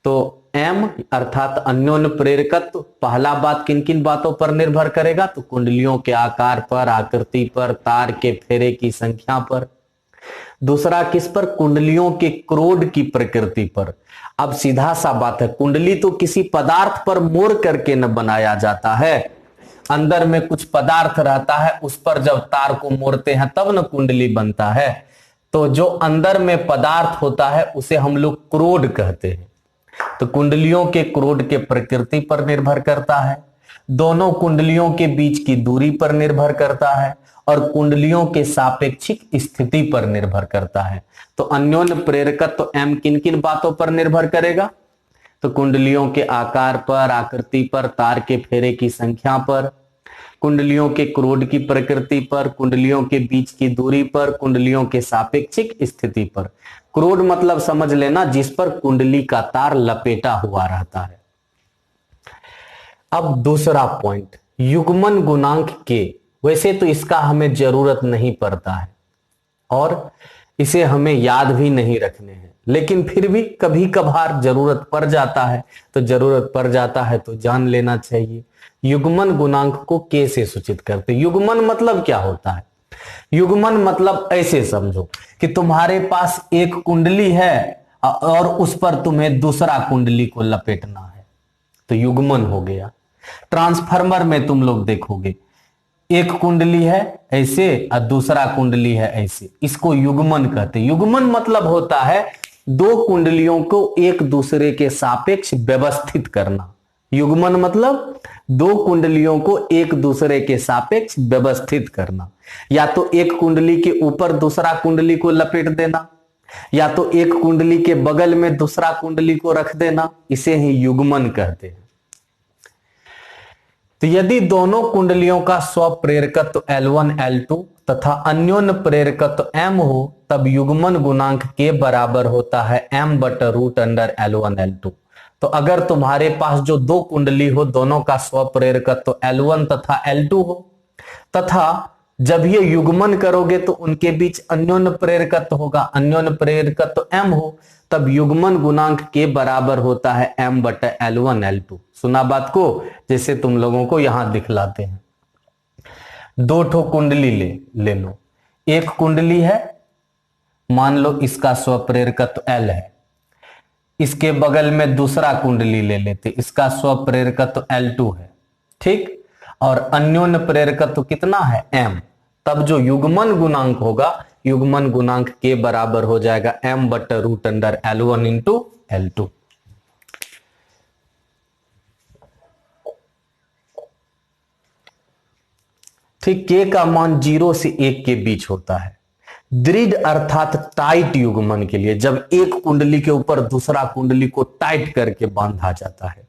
तो M अर्थात अन्योन्य प्रेरकत्व पहला बात किन किन बातों पर निर्भर करेगा, तो कुंडलियों के आकार पर, आकृति पर, तार के फेरे की संख्या पर। दूसरा किस पर, कुंडलियों के क्रोड की प्रकृति पर। अब सीधा सा बात है, कुंडली तो किसी पदार्थ पर मोड़ करके न बनाया जाता है, अंदर में कुछ पदार्थ रहता है, उस पर जब तार को मोड़ते हैं तब न कुंडली बनता है। तो जो अंदर में पदार्थ होता है उसे हम लोग क्रोड कहते हैं। तो कुंडलियों के क्रोड के प्रकृति पर निर्भर करता है, दोनों कुंडलियों के बीच की दूरी पर निर्भर करता है, और कुंडलियों के सापेक्षिक स्थिति पर निर्भर करता है। तो अन्योन्य प्रेरकत्व M किन किन बातों पर निर्भर करेगा, तो कुंडलियों के आकार पर, आकृति पर, तार के फेरे की संख्या पर, कुंडलियों के क्रोड की प्रकृति पर, कुंडलियों के बीच की दूरी पर, कुंडलियों के सापेक्षिक स्थिति पर। क्रोड मतलब समझ लेना जिस पर कुंडली का तार लपेटा हुआ रहता है। अब दूसरा पॉइंट युग्मन गुणांक के, वैसे तो इसका हमें जरूरत नहीं पड़ता है और इसे हमें याद भी नहीं रखने हैं, लेकिन फिर भी कभी कभार जरूरत पड़ जाता है, तो जरूरत पड़ जाता है तो जान लेना चाहिए। युग्मन गुणांक को के से सूचित करते। युग्मन मतलब क्या होता है? युग्मन मतलब ऐसे समझो कि तुम्हारे पास एक कुंडली है और उस पर तुम्हें दूसरा कुंडली को लपेटना है, तो युग्मन हो गया। ट्रांसफार्मर में तुम लोग देखोगे एक कुंडली है ऐसे और दूसरा कुंडली है ऐसे, इसको युग्मन कहते हैं। युग्मन मतलब होता है दो कुंडलियों को एक दूसरे के सापेक्ष व्यवस्थित करना। युग्मन मतलब दो कुंडलियों को एक दूसरे के सापेक्ष व्यवस्थित करना, या तो एक कुंडली के ऊपर दूसरा कुंडली को लपेट देना, या तो एक कुंडली के बगल में दूसरा कुंडली को रख देना, इसे ही युग्मन कहते हैं। तो यदि दोनों कुंडलियों का स्वप्रेरकत्व L1 L2 तथा अन्योन्य प्रेरकत्व M हो, तब युग्मन गुणांक के बराबर होता है M/√L1 L2। तो अगर तुम्हारे पास जो दो कुंडली हो, दोनों का स्वप्रेरकत्व L1 तथा L2 हो, तथा जब ये युग्मन करोगे तो उनके बीच अन्योन्य प्रेरकत्व होगा, अन्योन्य प्रेरकत्व M हो, तब युग्मन गुणांक के बराबर होता है M/L1 L2। सुना बात को? जैसे तुम लोगों को यहां दिखलाते हैं। दो ठो कुंडली ले लो। एक कुंडली है, मान लो इसका स्वप्रेरकत्व L है, इसके बगल में दूसरा कुंडली ले लेते, इसका स्वप्रेरकत्व L2 है, ठीक, और अन्योन्य प्रेरकत्व कितना है? M। तब जो युग्मन गुणांक होगा, युग्मन गुणांक के बराबर हो जाएगा M/√L1 इंटू L2। ठीक, के का मान 0 से 1 के बीच होता है। दृढ़ अर्थात टाइट युग्मन के लिए जब एक कुंडली के ऊपर दूसरा कुंडली को टाइट करके बांधा जाता है,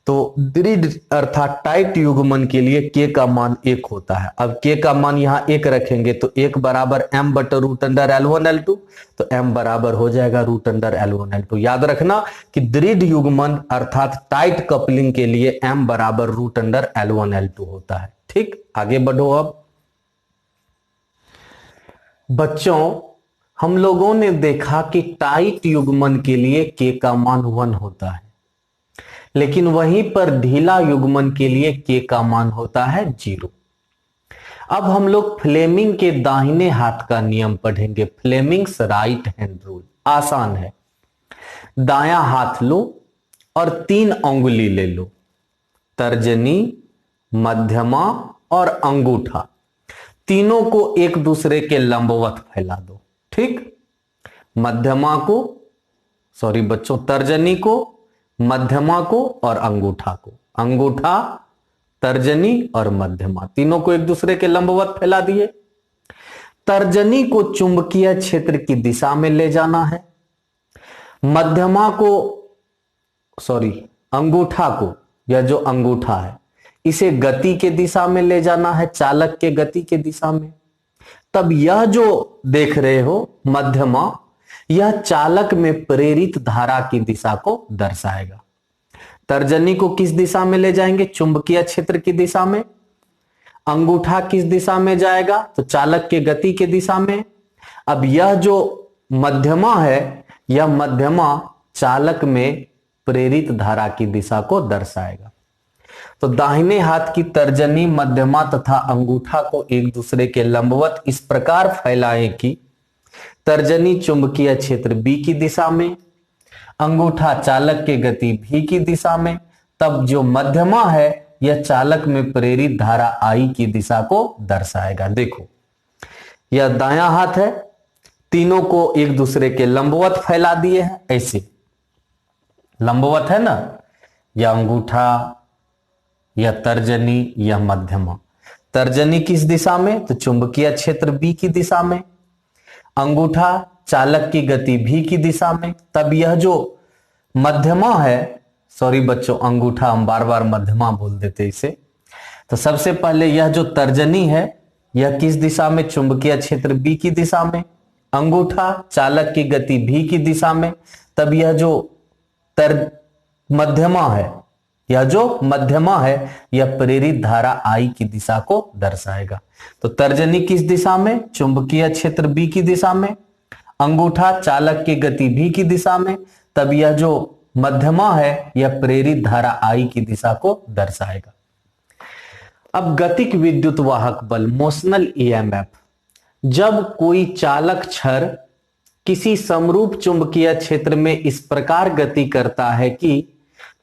तो दृढ़ अर्थात टाइट युग्मन के लिए के का मान 1 होता है। अब के का मान यहां 1 रखेंगे तो 1 बराबर M/√L1 L2, तो M बराबर हो जाएगा √L1 L2। याद रखना कि दृढ़ युग्मन अर्थात टाइट कपलिंग के लिए M बराबर √L1 L2 होता है। ठीक, आगे बढ़ो। अब बच्चों, हम लोगों ने देखा कि टाइट युग्मन के लिए के का मान 1 होता है, लेकिन वहीं पर ढीला युग्मन के लिए के का मान होता है 0। अब हम लोग फ्लेमिंग के दाहिने हाथ का नियम पढ़ेंगे, फ्लेमिंग्स राइट हैंड रूल। आसान है, दायां हाथ लो और 3 अंगुली ले लो, तर्जनी, मध्यमा और अंगूठा, तीनों को एक दूसरे के लंबवत फैला दो। ठीक, मध्यमा को, सॉरी बच्चों, तर्जनी को, मध्यमा को और अंगूठा को, अंगूठा, तर्जनी और मध्यमा, तीनों को एक दूसरे के लंबवत फैला दिए। तर्जनी को चुंबकीय क्षेत्र की दिशा में ले जाना है, मध्यमा को, सॉरी अंगूठा को, यह जो अंगूठा है इसे गति के दिशा में ले जाना है, चालक के गति के दिशा में। तब यह जो देख रहे हो मध्यमा, यह चालक में प्रेरित धारा की दिशा को दर्शाएगा। तर्जनी को किस दिशा में ले जाएंगे? चुंबकीय क्षेत्र की दिशा में। अंगूठा किस दिशा में जाएगा? तो चालक के गति के दिशा में। अब यह जो मध्यमा है, यह मध्यमा चालक में प्रेरित धारा की दिशा को दर्शाएगा। तो दाहिने हाथ की तर्जनी, मध्यमा तथा अंगूठा को एक दूसरे के लंबवत इस प्रकार फैलाएं कि तर्जनी चुंबकीय क्षेत्र B की दिशा में, अंगूठा चालक के गति V की दिशा में। तब जो मध्यमा है यह चालक में प्रेरित धारा I की दिशा को दर्शाएगा। देखो, यह दायां हाथ है, तीनों को एक दूसरे के लंबवत फैला दिए हैं, ऐसे लंबवत है ना, यह अंगूठा, यह तर्जनी, यह मध्यमा। तर्जनी किस दिशा में? तो चुंबकीय क्षेत्र B की दिशा में, अंगूठा चालक की गति V की दिशा में। तब यह जो मध्यमा है, सॉरी बच्चों, अंगूठा हम बार बार मध्यमा बोल देते इसे। तो सबसे पहले यह जो तर्जनी है यह किस दिशा में? चुंबकीय क्षेत्र B की दिशा में, अंगूठा चालक की गति V की दिशा में। तब यह जो मध्यमा है यह जो मध्यमा है यह प्रेरित धारा I की दिशा को दर्शाएगा। तो तर्जनी किस दिशा में? चुंबकीय क्षेत्र B की दिशा में, अंगूठा चालक की गति V की दिशा में, तब यह जो मध्यमा है यह प्रेरित धारा I की दिशा को दर्शाएगा। अब गतिक विद्युत वाहक बल मोशनल EMF, जब कोई चालक छड़ किसी समरूप चुंबकीय क्षेत्र में इस प्रकार गति करता है कि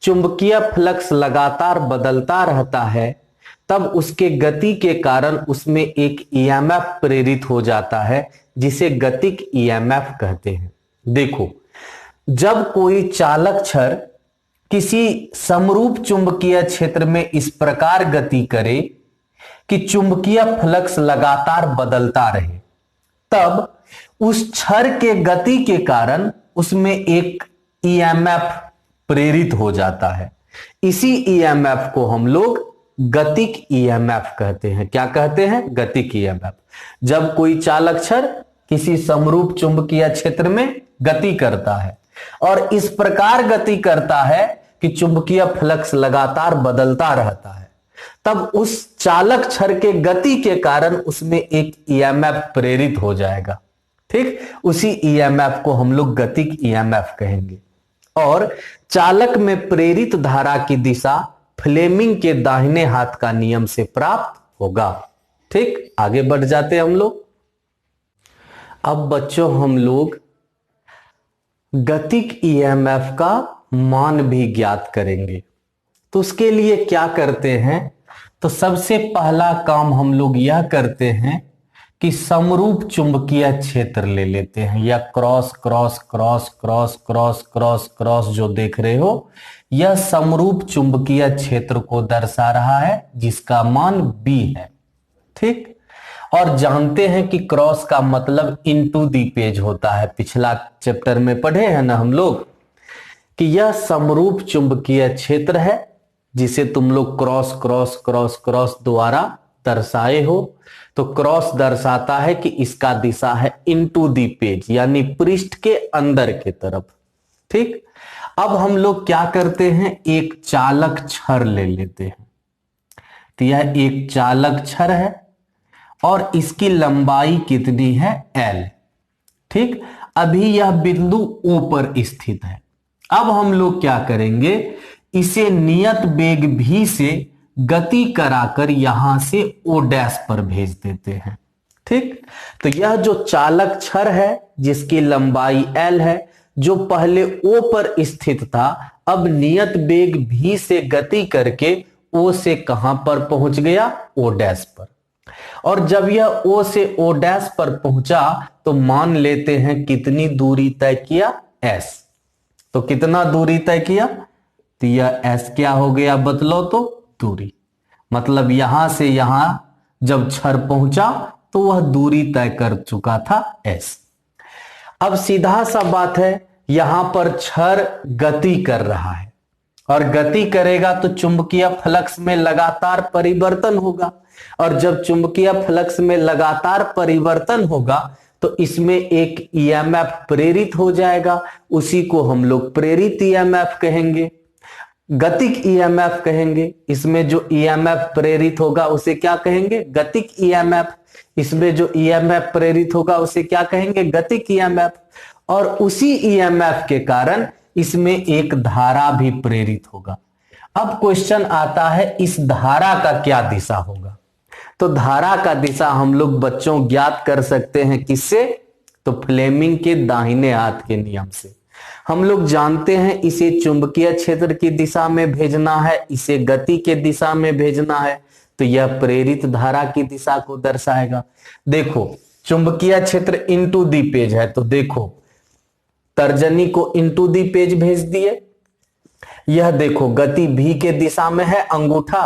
चुंबकीय फ्लक्स लगातार बदलता रहता है, तब उसके गति के कारण उसमें एक EMF प्रेरित हो जाता है जिसे गतिक EMF कहते हैं। देखो, जब कोई चालक छड़ किसी समरूप चुंबकीय क्षेत्र में इस प्रकार गति करे कि चुंबकीय फ्लक्स लगातार बदलता रहे, तब उस छड़ के गति के कारण उसमें एक EMF प्रेरित हो जाता है। इसी EMF को हम लोग गतिक EMF कहते हैं। क्या कहते हैं? गतिक EMF। जब कोई चालक छड़ किसी समरूप चुंबकीय क्षेत्र में गति करता है और इस प्रकार गति करता है कि चुंबकीय फ्लक्स लगातार बदलता रहता है, तब उस चालक छड़ के गति के कारण उसमें एक EMF प्रेरित हो जाएगा। ठीक, उसी EMF को हम लोग गतिक EMF कहेंगे। और चालक में प्रेरित धारा की दिशा फ्लेमिंग के दाहिने हाथ का नियम से प्राप्त होगा। ठीक, आगे बढ़ जाते हैं हम लोग। अब बच्चों हम लोग गतिक EMF का मान भी ज्ञात करेंगे। तो उसके लिए क्या करते हैं? तो सबसे पहला काम हम लोग यह करते हैं कि समरूप चुंबकीय क्षेत्र ले लेते हैं, या cross cross cross cross cross cross cross जो देख रहे हो यह समरूप चुंबकीय क्षेत्र को दर्शा रहा है जिसका मान B है। ठीक, और जानते हैं कि क्रॉस का मतलब इनटू दी पेज होता है। पिछला चैप्टर में पढ़े हैं ना हम लोग कि यह समरूप चुंबकीय क्षेत्र है जिसे तुम लोग क्रॉस क्रॉस क्रॉस क्रॉस द्वारा दर्शाए हो। तो क्रॉस दर्शाता है कि इसका दिशा है इनटू दी पेज, यानी पृष्ठ के अंदर की तरफ। ठीक, अब हम लोग क्या करते हैं? एक चालक छड़ ले लेते हैं। तो यह एक चालक छड़ है और इसकी लंबाई कितनी है? L। ठीक, अभी यह बिंदु O पर स्थित है। अब हम लोग क्या करेंगे? इसे नियत वेग V से गति कराकर यहां से O डैश पर भेज देते हैं। ठीक, तो यह जो चालक छड़ है जिसकी लंबाई L है, जो पहले O पर स्थित था, अब नियत वेग V से गति करके O से कहां पर पहुंच गया? O डैश पर। और जब यह O से O डैश पर पहुंचा तो मान लेते हैं कितनी दूरी तय किया? S। तो कितना दूरी तय किया? तो यह S क्या हो गया? बतलो तो। दूरी, मतलब यहां से यहां जब छड़ पहुंचा तो वह दूरी तय कर चुका था S। अब सीधा सा बात है, यहां पर छड़ गति कर रहा है और गति करेगा तो चुंबकीय फ्लक्स में लगातार परिवर्तन होगा, और जब चुंबकीय फ्लक्स में लगातार परिवर्तन होगा तो इसमें एक EMF प्रेरित हो जाएगा। उसी को हम लोग प्रेरित EMF कहेंगे, गतिक EMF कहेंगे। इसमें जो EMF प्रेरित होगा उसे क्या कहेंगे? गतिक EMF। इसमें जो EMF प्रेरित होगा उसे क्या कहेंगे? गतिक EMF। और उसी EMF के कारण इसमें एक धारा भी प्रेरित होगा। अब क्वेश्चन आता है, इस धारा का क्या दिशा होगा? तो धारा का दिशा हम लोग बच्चों ज्ञात कर सकते हैं किससे? तो फ्लेमिंग के दाहिने हाथ के नियम से। हम लोग जानते हैं इसे चुंबकीय क्षेत्र की दिशा में भेजना है, इसे गति के दिशा में भेजना है, तो यह प्रेरित धारा की दिशा को दर्शाएगा। देखो, चुंबकीय क्षेत्र इनटू दी पेज है, तो देखो तर्जनी को इनटू दी पेज भेज दिए। यह देखो गति V के दिशा में है अंगूठा।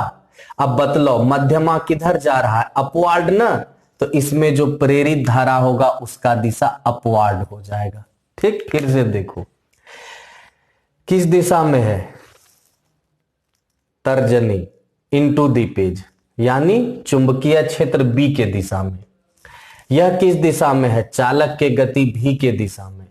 अब बतलो मध्यमा किधर जा रहा है? अपवार्ड ना, तो इसमें जो प्रेरित धारा होगा उसका दिशा अपवार्ड हो जाएगा। ठीक, फिर से देखो किस दिशा में है? तर्जनी इनटू दी पेज, यानी चुंबकीय क्षेत्र B के दिशा में। यह किस दिशा में है? चालक के गति V के दिशा में।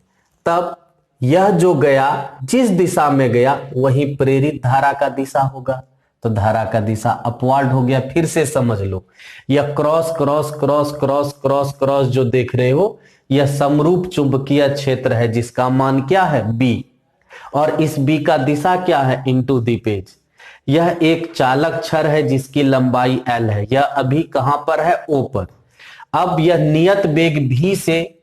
तब यह जो गया जिस दिशा में गया वही प्रेरित धारा का दिशा होगा, तो धारा का दिशा अपवार्ड हो गया। फिर से समझ लो, यह cross cross cross cross cross cross जो देख रहे हो यह समरूप चुंबकीय क्षेत्र है जिसका मान क्या है B, और इस B का दिशा क्या है इनटू द पेज। यह एक चालक छड़ है जिसकी लंबाई L है, यह अभी कहां पर है O पर। अब यह नियत वेग V से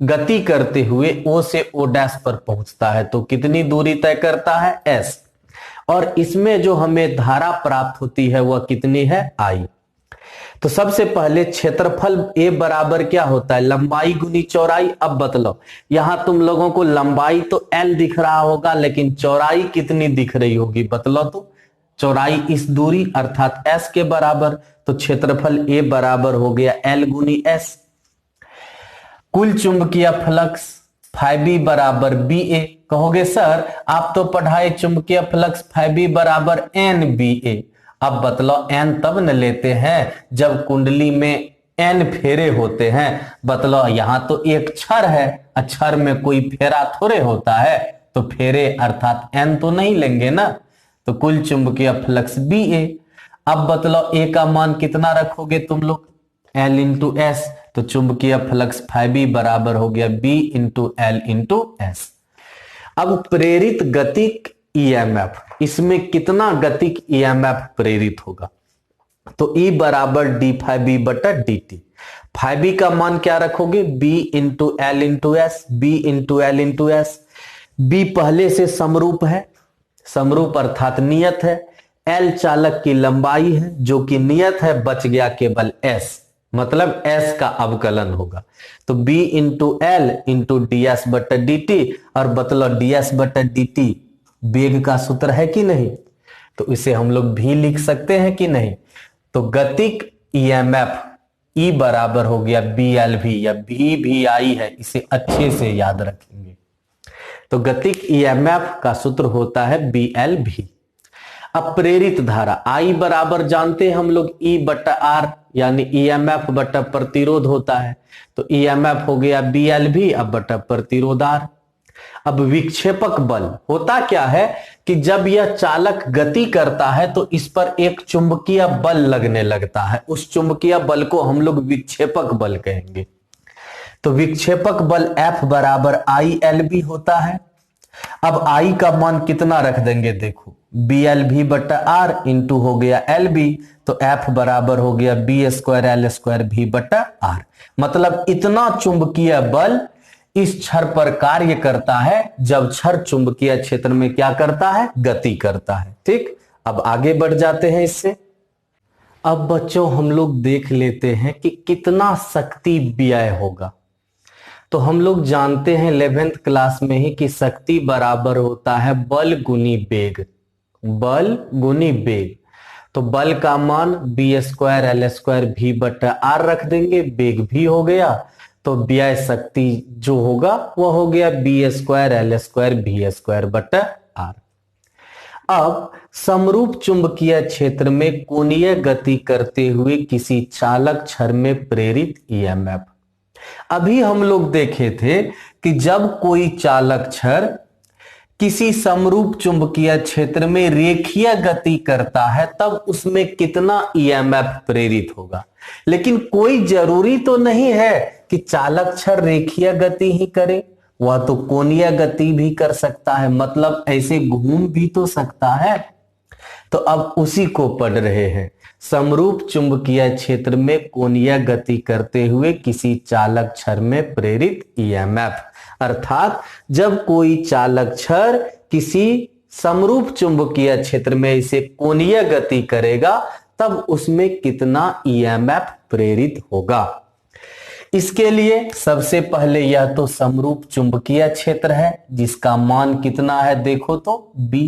गति करते हुए O से O डैश पर पहुंचता है, तो कितनी दूरी तय करता है S, और इसमें जो हमें धारा प्राप्त होती है वह कितनी है I। तो सबसे पहले क्षेत्रफल A बराबर क्या होता है, लंबाई गुनी चौड़ाई। अब बतलाओ, यहां तुम लोगों को लंबाई तो L दिख रहा होगा लेकिन चौड़ाई कितनी दिख रही होगी, बतलाओ तो। चौड़ाई इस दूरी अर्थात S के बराबर, तो क्षेत्रफल A बराबर हो गया L गुनी S। कुल चुंबकीय फ्लक्स φB बराबर BA। कहोगे सर आप तो पढ़ाए चुंबकीय फ्लक्स φB बराबर NBA। अब बतलाओ n तब न लेते हैं जब कुंडली में n फेरे होते हैं। बतलाओ यहां तो एक छड़ है, छड़ में कोई फेरा थोड़े होता है, तो फेरे अर्थात n तो नहीं लेंगे ना, तो कुल चुंबकीय फ्लक्स BA। अब बतलाओ A का मान कितना रखोगे तुम लोग, L इंटू S, तो चुंबकीय फ्लक्स φB बराबर हो गया B into L into S। अब प्रेरित गतिक EMF, इसमें कितना गतिक EMF प्रेरित होगा, तो E बराबर d φB बटा dt। φB का मान क्या रखोगे, B into L into S, B into L into S। B पहले से समरूप है, समरूप अर्थात नियत है। L चालक की लंबाई है जो कि नियत है, बच गया केवल S, मतलब S का अवकलन होगा, तो B into L into ds बटा dt। और बतलाओ ds बटा dt वेग का सूत्र है कि नहीं, तो इसे हम लोग भी लिख सकते हैं कि नहीं। तो गतिक EMF E बराबर हो गया BLV, या VI है, इसे अच्छे से याद रखेंगे। तो गतिक EMF का सूत्र होता है BLV। अब प्रेरित धारा I बराबर जानते हैं हम लोग E बटा R, यानी EMF बटा प्रतिरोध होता है, तो EMF हो गया BLV अब बटा प्रतिरोध R। अब विक्षेपक बल होता क्या है कि जब यह चालक गति करता है तो इस पर एक चुंबकीय बल लगने लगता है, उस चुंबकीय बल को हम लोग विक्षेपक बल कहेंगे। तो विक्षेपक बल F बराबर ILB होता है। अब I का मान कितना रख देंगे, देखो BLV बटा R इंटू हो गया LB, तो F बराबर हो गया B square L square V बटा R। मतलब इतना चुंबकीय बल इस छड़ पर कार्य करता है जब छड़ चुंबकीय क्षेत्र में क्या करता है, गति करता है। ठीक, अब आगे बढ़ जाते हैं इससे। अब बच्चों हम लोग देख लेते हैं कि कितना शक्ति व्यय होगा। तो हम लोग जानते हैं 11th क्लास में ही कि शक्ति बराबर होता है बल गुनी वेग, बल गुनी वेग। तो बल का मान B square L square V बटा R रख देंगे, वेग भी हो गया, तो व्यय शक्ति जो होगा वह हो गया B square L square V square बटा R। अब समरूप चुंबकीय क्षेत्र में कोणीय गति करते हुए किसी चालक छड़ में प्रेरित EMF। अभी हम लोग देखे थे कि जब कोई चालक छड़ किसी समरूप चुंबकीय क्षेत्र में रेखीय गति करता है तब उसमें कितना EMF प्रेरित होगा, लेकिन कोई जरूरी तो नहीं है कि चालक छड़ रेखीय गति ही करे, वह तो कोणीय गति भी कर सकता है, मतलब ऐसे घूम भी तो सकता है। तो अब उसी को पढ़ रहे हैं, समरूप चुंबकीय क्षेत्र में कोणीय गति करते हुए किसी चालक छड़ में प्रेरित EMF, अर्थात जब कोई चालक छड़ किसी समरूप चुंबकीय क्षेत्र में इसे कोणीय गति करेगा तब उसमें कितना EMF प्रेरित होगा। इसके लिए सबसे पहले यह तो समरूप चुंबकीय क्षेत्र है जिसका मान कितना है, देखो तो B।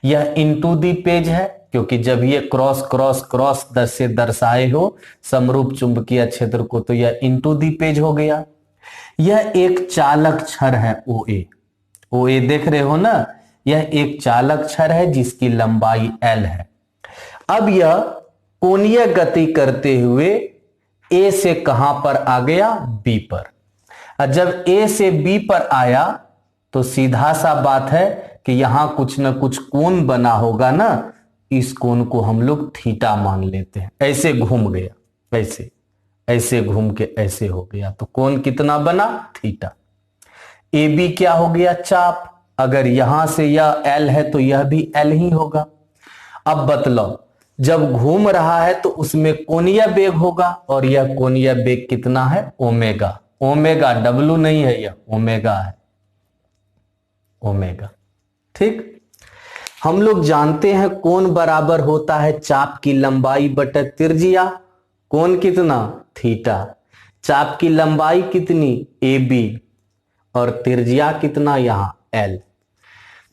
यह इनटू दी पेज है क्योंकि जब ये क्रॉस क्रॉस क्रॉस से दर्शाए हो समरूप चुंबकीय क्षेत्र को, तो यह इनटू दी पेज हो गया। यह एक चालक छड़ है OA देख रहे हो ना, यह एक चालक छड़ है जिसकी लंबाई L है। अब यह कोणीय गति करते हुए A से कहां पर आ गया, B पर। जब A से B पर आया तो सीधा सा बात है कि यहां कुछ ना कुछ कोण बना होगा ना, इस कोण को हम लोग थीटा मान लेते हैं। ऐसे घूम गया, ऐसे ऐसे घूम के ऐसे हो गया, तो कोण कितना बना? थीटा। ए बी क्या हो गया? चाप। अगर यहां से यह एल है तो यह भी एल ही होगा। अब बतलाओ, जब घूम रहा है तो उसमें कोणीय वेग होगा, और यह कोणीय वेग कितना है? ओमेगा। ओमेगा, डब्लू नहीं है, यह ओमेगा है, ओमेगा। ठीक। हम लोग जानते हैं कोण बराबर होता है चाप की लंबाई बटा त्रिज्या। कोण कितना? थीटा। चाप की लंबाई कितनी? ए बी, और त्रिज्या कितना यहां? एल।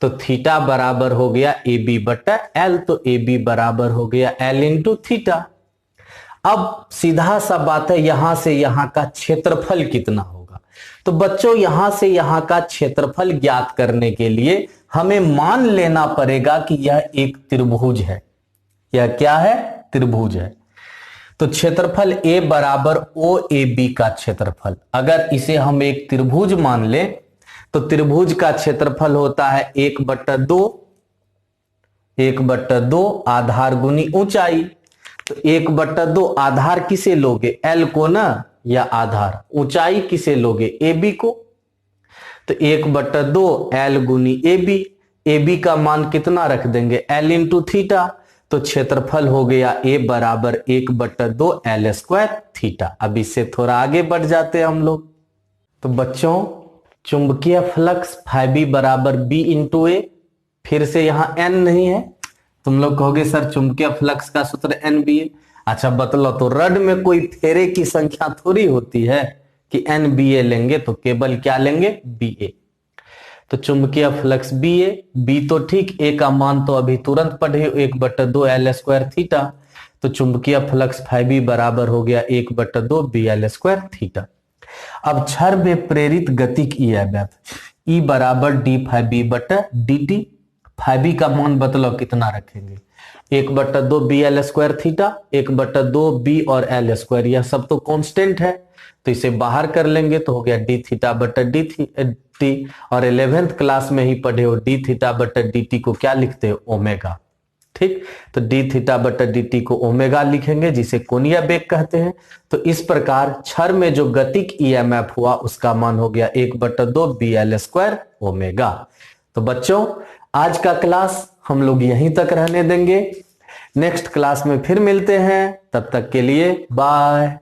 तो थीटा बराबर हो गया ए बी बटा एल, तो ए बी बराबर हो गया एल इंटू थीटा। अब सीधा सा बात है, यहां से यहां का क्षेत्रफल कितना होगा? तो बच्चों, यहां से यहां का क्षेत्रफल ज्ञात करने के लिए हमें मान लेना पड़ेगा कि यह एक त्रिभुज है। यह क्या है? त्रिभुज है। तो क्षेत्रफल ए बराबर ओ ए बी का क्षेत्रफल, अगर इसे हम एक त्रिभुज मान ले तो त्रिभुज का क्षेत्रफल होता है 1/2, 1/2 आधार गुनी ऊंचाई। तो 1/2 आधार किसे लोगे? एल को ना, या आधार। ऊंचाई किसे लोगे? ए बी को। तो 1/2 एल गुनी ए बी। ए बी का मान कितना रख देंगे? L into theta. तो क्षेत्रफल हो गया ए बराबर 1/2 एल स्क्वायर थीटा। अब इससे थोड़ा आगे बढ़ जाते हैं हम लोग। तो बच्चों, चुंबकीय फ्लक्स फाइव बराबर बी इंटू ए। फिर से यहां एन नहीं है, तुम लोग कहोगे सर चुंबकीय फ्लक्स का सूत्र एन बी ए। अच्छा बतलो, तो रड में कोई फेरे की संख्या थोड़ी होती है कि एन बी ए लेंगे, तो केवल क्या लेंगे? बी ए। तो चुंबकीय फ्लक्स बी ए, बी तो ठीक, ए का मान तो अभी तुरंत पढ़े 1/2 एल स्क्वायर थीटा। तो चुंबकीय फ्लक्स फाइव बराबर हो गया 1/2 बी एल स्क्वायर थीटा। अब छड़ में प्रेरित गतिक ईएमएफ ई बराबर डी फाइव बी बटा डी टी। फाइव का मान बतलो कितना रखेंगे? 1/2 B L square theta, 1/2 B और एल स्क्वायर, यह सब तो कांस्टेंट है, तो इसे बाहर कर लेंगे तो हो गया डी थीटा बटा डी टी। और 11th क्लास में ही पढ़े हो डी थीटा बटा डी टी को क्या लिखते हो? ओमेगा। ठीक। तो डी थीटा बटा डी टी को ओमेगा लिखेंगे, जिसे कोणीय वेग कहते हैं। तो इस प्रकार छड़ में जो गतिक ईएमएफ हुआ उसका मान हो गया 1/2 बी एल स्क्वायर ओमेगा। तो बच्चों, आज का क्लास हम लोग यहीं तक रहने देंगे। नेक्स्ट क्लास में फिर मिलते हैं, तब तक के लिए बाय।